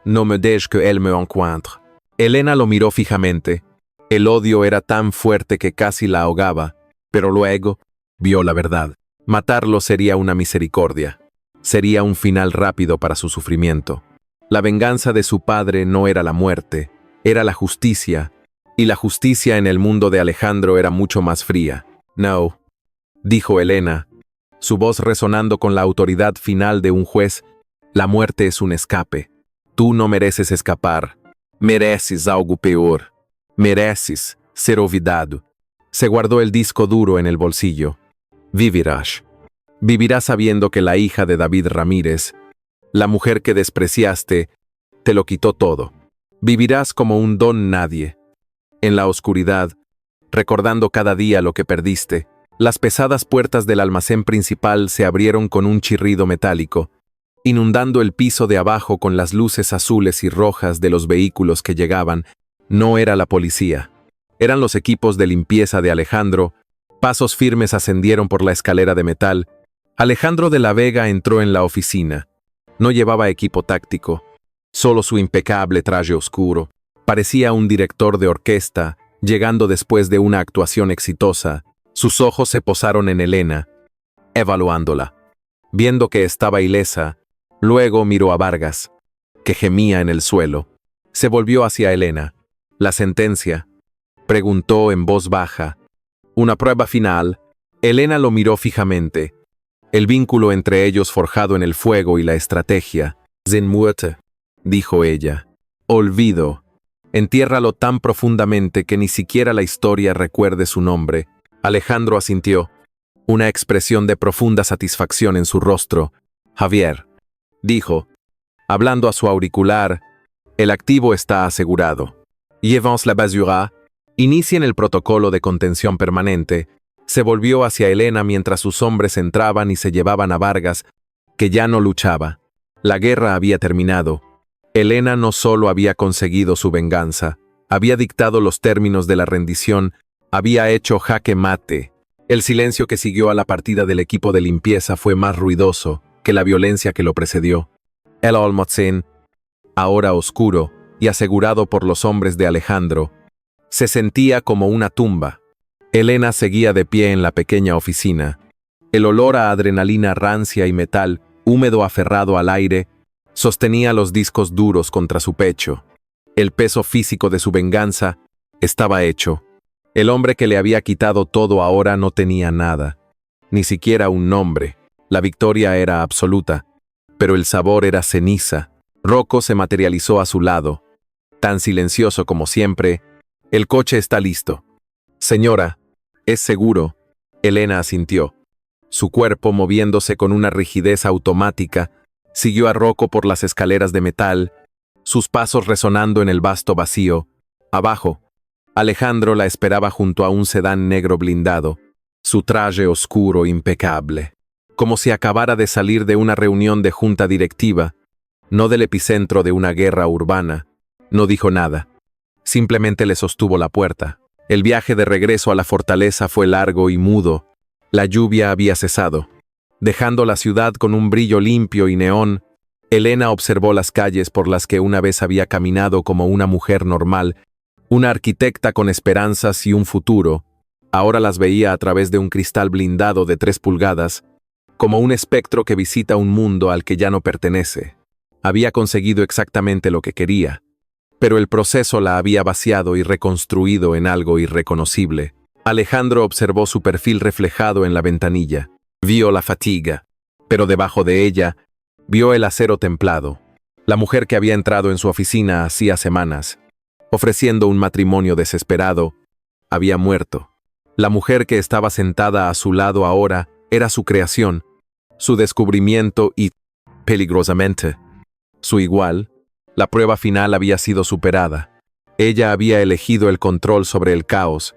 No me dejes que él me encuentre. Elena lo miró fijamente. El odio era tan fuerte que casi la ahogaba, pero luego vio la verdad. Matarlo sería una misericordia. Sería un final rápido para su sufrimiento. La venganza de su padre no era la muerte, era la justicia, y la justicia en el mundo de Alejandro era mucho más fría. No, dijo Elena, su voz resonando con la autoridad final de un juez. La muerte es un escape. Tú no mereces escapar. Mereces algo peor. Mereces ser olvidado. Se guardó el disco duro en el bolsillo. Vivirás. Vivirás sabiendo que la hija de David Ramírez, la mujer que despreciaste, te lo quitó todo. Vivirás como un don nadie. En la oscuridad, recordando cada día lo que perdiste, las pesadas puertas del almacén principal se abrieron con un chirrido metálico, inundando el piso de abajo con las luces azules y rojas de los vehículos que llegaban. No era la policía. Eran los equipos de limpieza de Alejandro. Pasos firmes ascendieron por la escalera de metal. Alejandro de la Vega entró en la oficina. No llevaba equipo táctico, solo su impecable traje oscuro. Parecía un director de orquesta, llegando después de una actuación exitosa. Sus ojos se posaron en Elena, evaluándola. Viendo que estaba ilesa, luego miró a Vargas, que gemía en el suelo. Se volvió hacia Elena. «¿La sentencia?», preguntó en voz baja. «¿Una prueba final?». Elena lo miró fijamente. El vínculo entre ellos forjado en el fuego y la estrategia. «Sin muerte», dijo ella. «Olvido. Entiérralo tan profundamente que ni siquiera la historia recuerde su nombre». Alejandro asintió, una expresión de profunda satisfacción en su rostro. «Javier», dijo, hablando a su auricular, «el activo está asegurado. Llevons la basura». Inicien el protocolo de contención permanente. Se volvió hacia Elena mientras sus hombres entraban y se llevaban a Vargas, que ya no luchaba. La guerra había terminado. Elena no solo había conseguido su venganza, había dictado los términos de la rendición, había hecho jaque mate. El silencio que siguió a la partida del equipo de limpieza fue más ruidoso que la violencia que lo precedió. El almacén, ahora oscuro y asegurado por los hombres de Alejandro, se sentía como una tumba. Elena seguía de pie en la pequeña oficina. El olor a adrenalina rancia y metal, húmedo aferrado al aire, sostenía los discos duros contra su pecho. El peso físico de su venganza estaba hecho. El hombre que le había quitado todo ahora no tenía nada, ni siquiera un nombre. La victoria era absoluta, pero el sabor era ceniza. Rocco se materializó a su lado, tan silencioso como siempre. «El coche está listo». «Señora, es seguro», Elena asintió. Su cuerpo, moviéndose con una rigidez automática, siguió a Rocco por las escaleras de metal, sus pasos resonando en el vasto vacío. Abajo, Alejandro la esperaba junto a un sedán negro blindado, su traje oscuro impecable, como si acabara de salir de una reunión de junta directiva, no del epicentro de una guerra urbana. No dijo nada, simplemente le sostuvo la puerta. El viaje de regreso a la fortaleza fue largo y mudo. La lluvia había cesado. Dejando la ciudad con un brillo limpio y neón, Elena observó las calles por las que una vez había caminado como una mujer normal, una arquitecta con esperanzas y un futuro. Ahora las veía a través de un cristal blindado de 3 pulgadas, como un espectro que visita un mundo al que ya no pertenece. Había conseguido exactamente lo que quería, pero el proceso la había vaciado y reconstruido en algo irreconocible. Alejandro observó su perfil reflejado en la ventanilla. Vio la fatiga, pero debajo de ella, vio el acero templado. La mujer que había entrado en su oficina hacía semanas, ofreciendo un matrimonio desesperado, había muerto. La mujer que estaba sentada a su lado ahora era su creación, su descubrimiento y, peligrosamente, su igual. La prueba final había sido superada. Ella había elegido el control sobre el caos,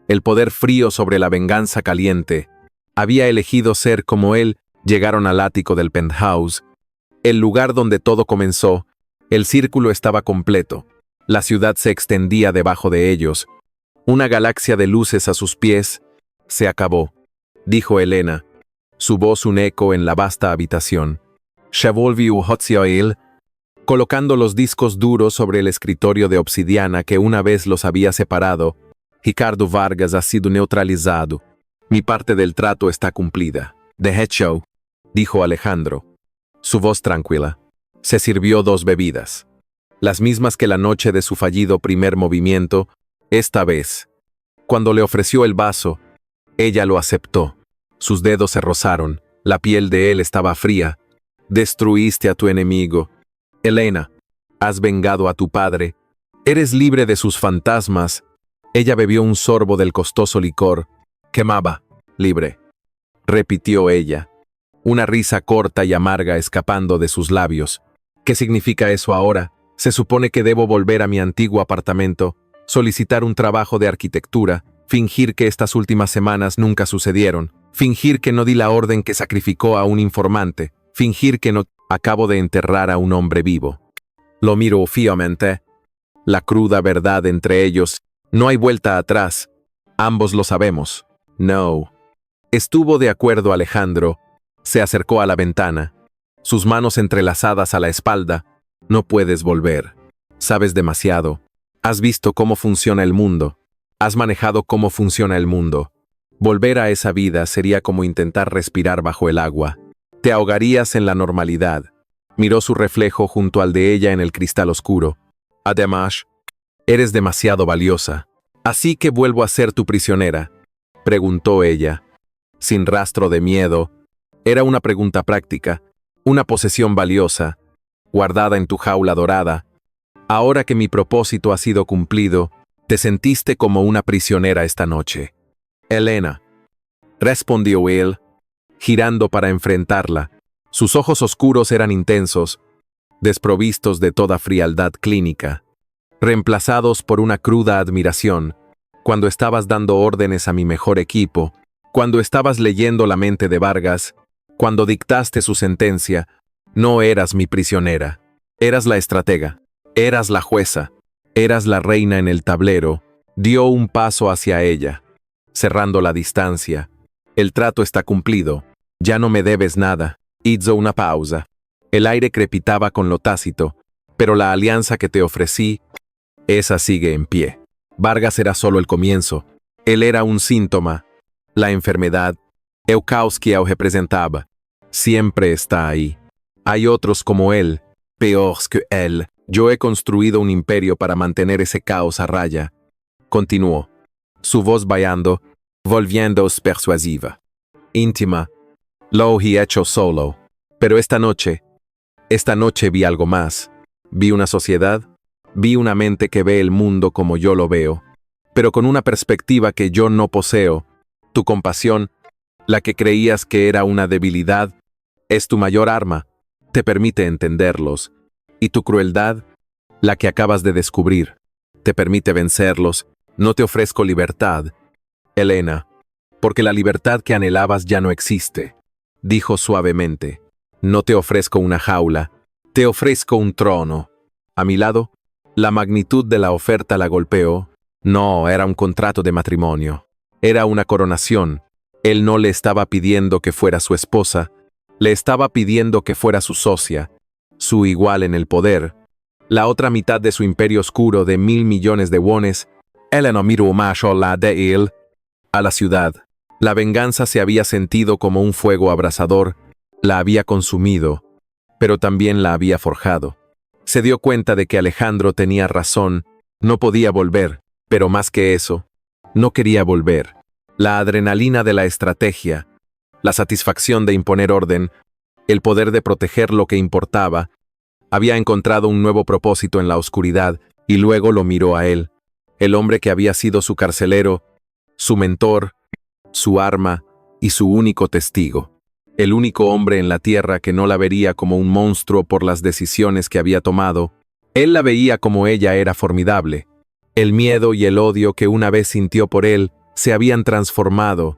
el poder frío sobre la venganza caliente. Había elegido ser como él. Llegaron al ático del penthouse, el lugar donde todo comenzó. El círculo estaba completo. La ciudad se extendía debajo de ellos. Una galaxia de luces a sus pies. «Se acabó», dijo Elena, su voz un eco en la vasta habitación. «Je volvió Hotziel», colocando los discos duros sobre el escritorio de obsidiana que una vez los había separado. «Ricardo Vargas ha sido neutralizado. Mi parte del trato está cumplida». «De hecho», dijo Alejandro, su voz tranquila. Se sirvió 2 bebidas, las mismas que la noche de su fallido primer movimiento. Esta vez, cuando le ofreció el vaso, ella lo aceptó. Sus dedos se rozaron, la piel de él estaba fría. «Destruiste a tu enemigo. Elena, has vengado a tu padre. Eres libre de sus fantasmas». Ella bebió un sorbo del costoso licor. «Quemaba. Libre», repitió ella, una risa corta y amarga escapando de sus labios. «¿Qué significa eso ahora?», Se supone que debo volver a mi antiguo apartamento, solicitar un trabajo de arquitectura, fingir que estas últimas semanas nunca sucedieron, fingir que no di la orden que sacrificó a un informante, fingir que no acabo de enterrar a un hombre vivo. Lo miro fijamente. La cruda verdad entre ellos. No hay vuelta atrás. Ambos lo sabemos. No. Estuvo de acuerdo Alejandro. Se acercó a la ventana. Sus manos entrelazadas a la espalda. No puedes volver. Sabes demasiado. Has visto cómo funciona el mundo. Has manejado cómo funciona el mundo. Volver a esa vida sería como intentar respirar bajo el agua. Te ahogarías en la normalidad. Miró su reflejo junto al de ella en el cristal oscuro. Además, eres demasiado valiosa. Así que vuelvo a ser tu prisionera, preguntó ella, sin rastro de miedo. Era una pregunta práctica, una posesión valiosa, guardada en tu jaula dorada. Ahora que mi propósito ha sido cumplido, te sentiste como una prisionera esta noche. Elena, respondió él, girando para enfrentarla. Sus ojos oscuros eran intensos, desprovistos de toda frialdad clínica, reemplazados por una cruda admiración. Cuando estabas dando órdenes a mi mejor equipo, cuando estabas leyendo la mente de Vargas, cuando dictaste su sentencia, no eras mi prisionera. Eras la estratega, eras la jueza, eras la reina en el tablero. Dio un paso hacia ella, cerrando la distancia. El trato está cumplido. Ya no me debes nada. Hizo una pausa. El aire crepitaba con lo tácito, pero la alianza que te ofrecí, esa sigue en pie. Vargas era solo el comienzo. Él era un síntoma. La enfermedad, el caos que él representaba, siempre está ahí. Hay otros como él, peores que él. Yo he construido un imperio para mantener ese caos a raya. Continuó, su voz vallando, volviéndose persuasiva. Íntima, lo he hecho solo. Pero esta noche vi algo más. Vi una sociedad, vi una mente que ve el mundo como yo lo veo, pero con una perspectiva que yo no poseo. Tu compasión, la que creías que era una debilidad, es tu mayor arma, te permite entenderlos. Y tu crueldad, la que acabas de descubrir, te permite vencerlos. No te ofrezco libertad, Elena, porque la libertad que anhelabas ya no existe, dijo suavemente. No te ofrezco una jaula, te ofrezco un trono. A mi lado, la magnitud de la oferta la golpeó. No, era un contrato de matrimonio. Era una coronación. Él no le estaba pidiendo que fuera su esposa, le estaba pidiendo que fuera su socia, su igual en el poder, la otra mitad de su imperio oscuro de 1.000 millones de wones. Elena miró más allá de él, a la ciudad. La venganza se había sentido como un fuego abrasador, la había consumido, pero también la había forjado. Se dio cuenta de que Alejandro tenía razón, no podía volver, pero más que eso, no quería volver. La adrenalina de la estrategia, la satisfacción de imponer orden, el poder de proteger lo que importaba, había encontrado un nuevo propósito en la oscuridad y luego lo miró a él, el hombre que había sido su carcelero, su mentor, su arma y su único testigo. El único hombre en la tierra que no la vería como un monstruo por las decisiones que había tomado. Él la veía como ella era formidable. El miedo y el odio que una vez sintió por él se habían transformado,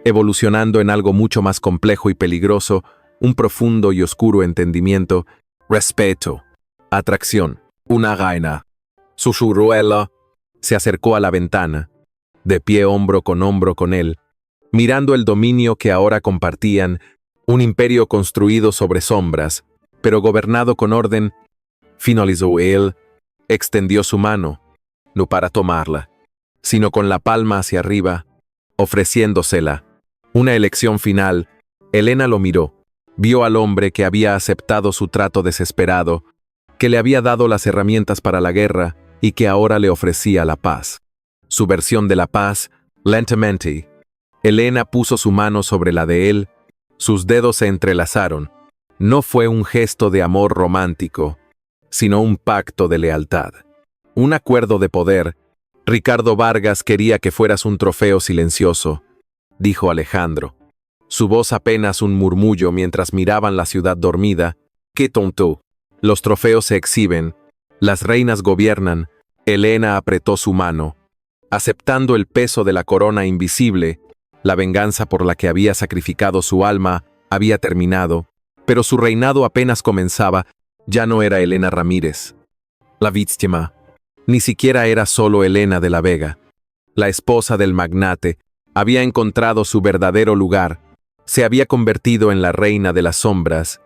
evolucionando en algo mucho más complejo y peligroso, un profundo y oscuro entendimiento, respeto, atracción, una gaina. Susurró ella, se acercó a la ventana, de pie hombro con él, mirando el dominio que ahora compartían, un imperio construido sobre sombras, pero gobernado con orden. Finalizó él, extendió su mano, no para tomarla, sino con la palma hacia arriba, ofreciéndosela. Una elección final. Elena lo miró, vio al hombre que había aceptado su trato desesperado, que le había dado las herramientas para la guerra y que ahora le ofrecía la paz. Su versión de la paz, lentamente. Elena puso su mano sobre la de él, sus dedos se entrelazaron. No fue un gesto de amor romántico, sino un pacto de lealtad. Un acuerdo de poder. Ricardo Vargas quería que fueras un trofeo silencioso, dijo Alejandro. Su voz apenas un murmullo mientras miraban la ciudad dormida. ¡Qué tonto! Los trofeos se exhiben, Las reinas gobiernan. Helena apretó su mano. Aceptando el peso de la corona invisible, la venganza por la que había sacrificado su alma había terminado, pero su reinado apenas comenzaba. Ya no era Helena Ramírez la víctima, ni siquiera era solo Helena de la Vega. La esposa del magnate había encontrado su verdadero lugar, se había convertido en la reina de las sombras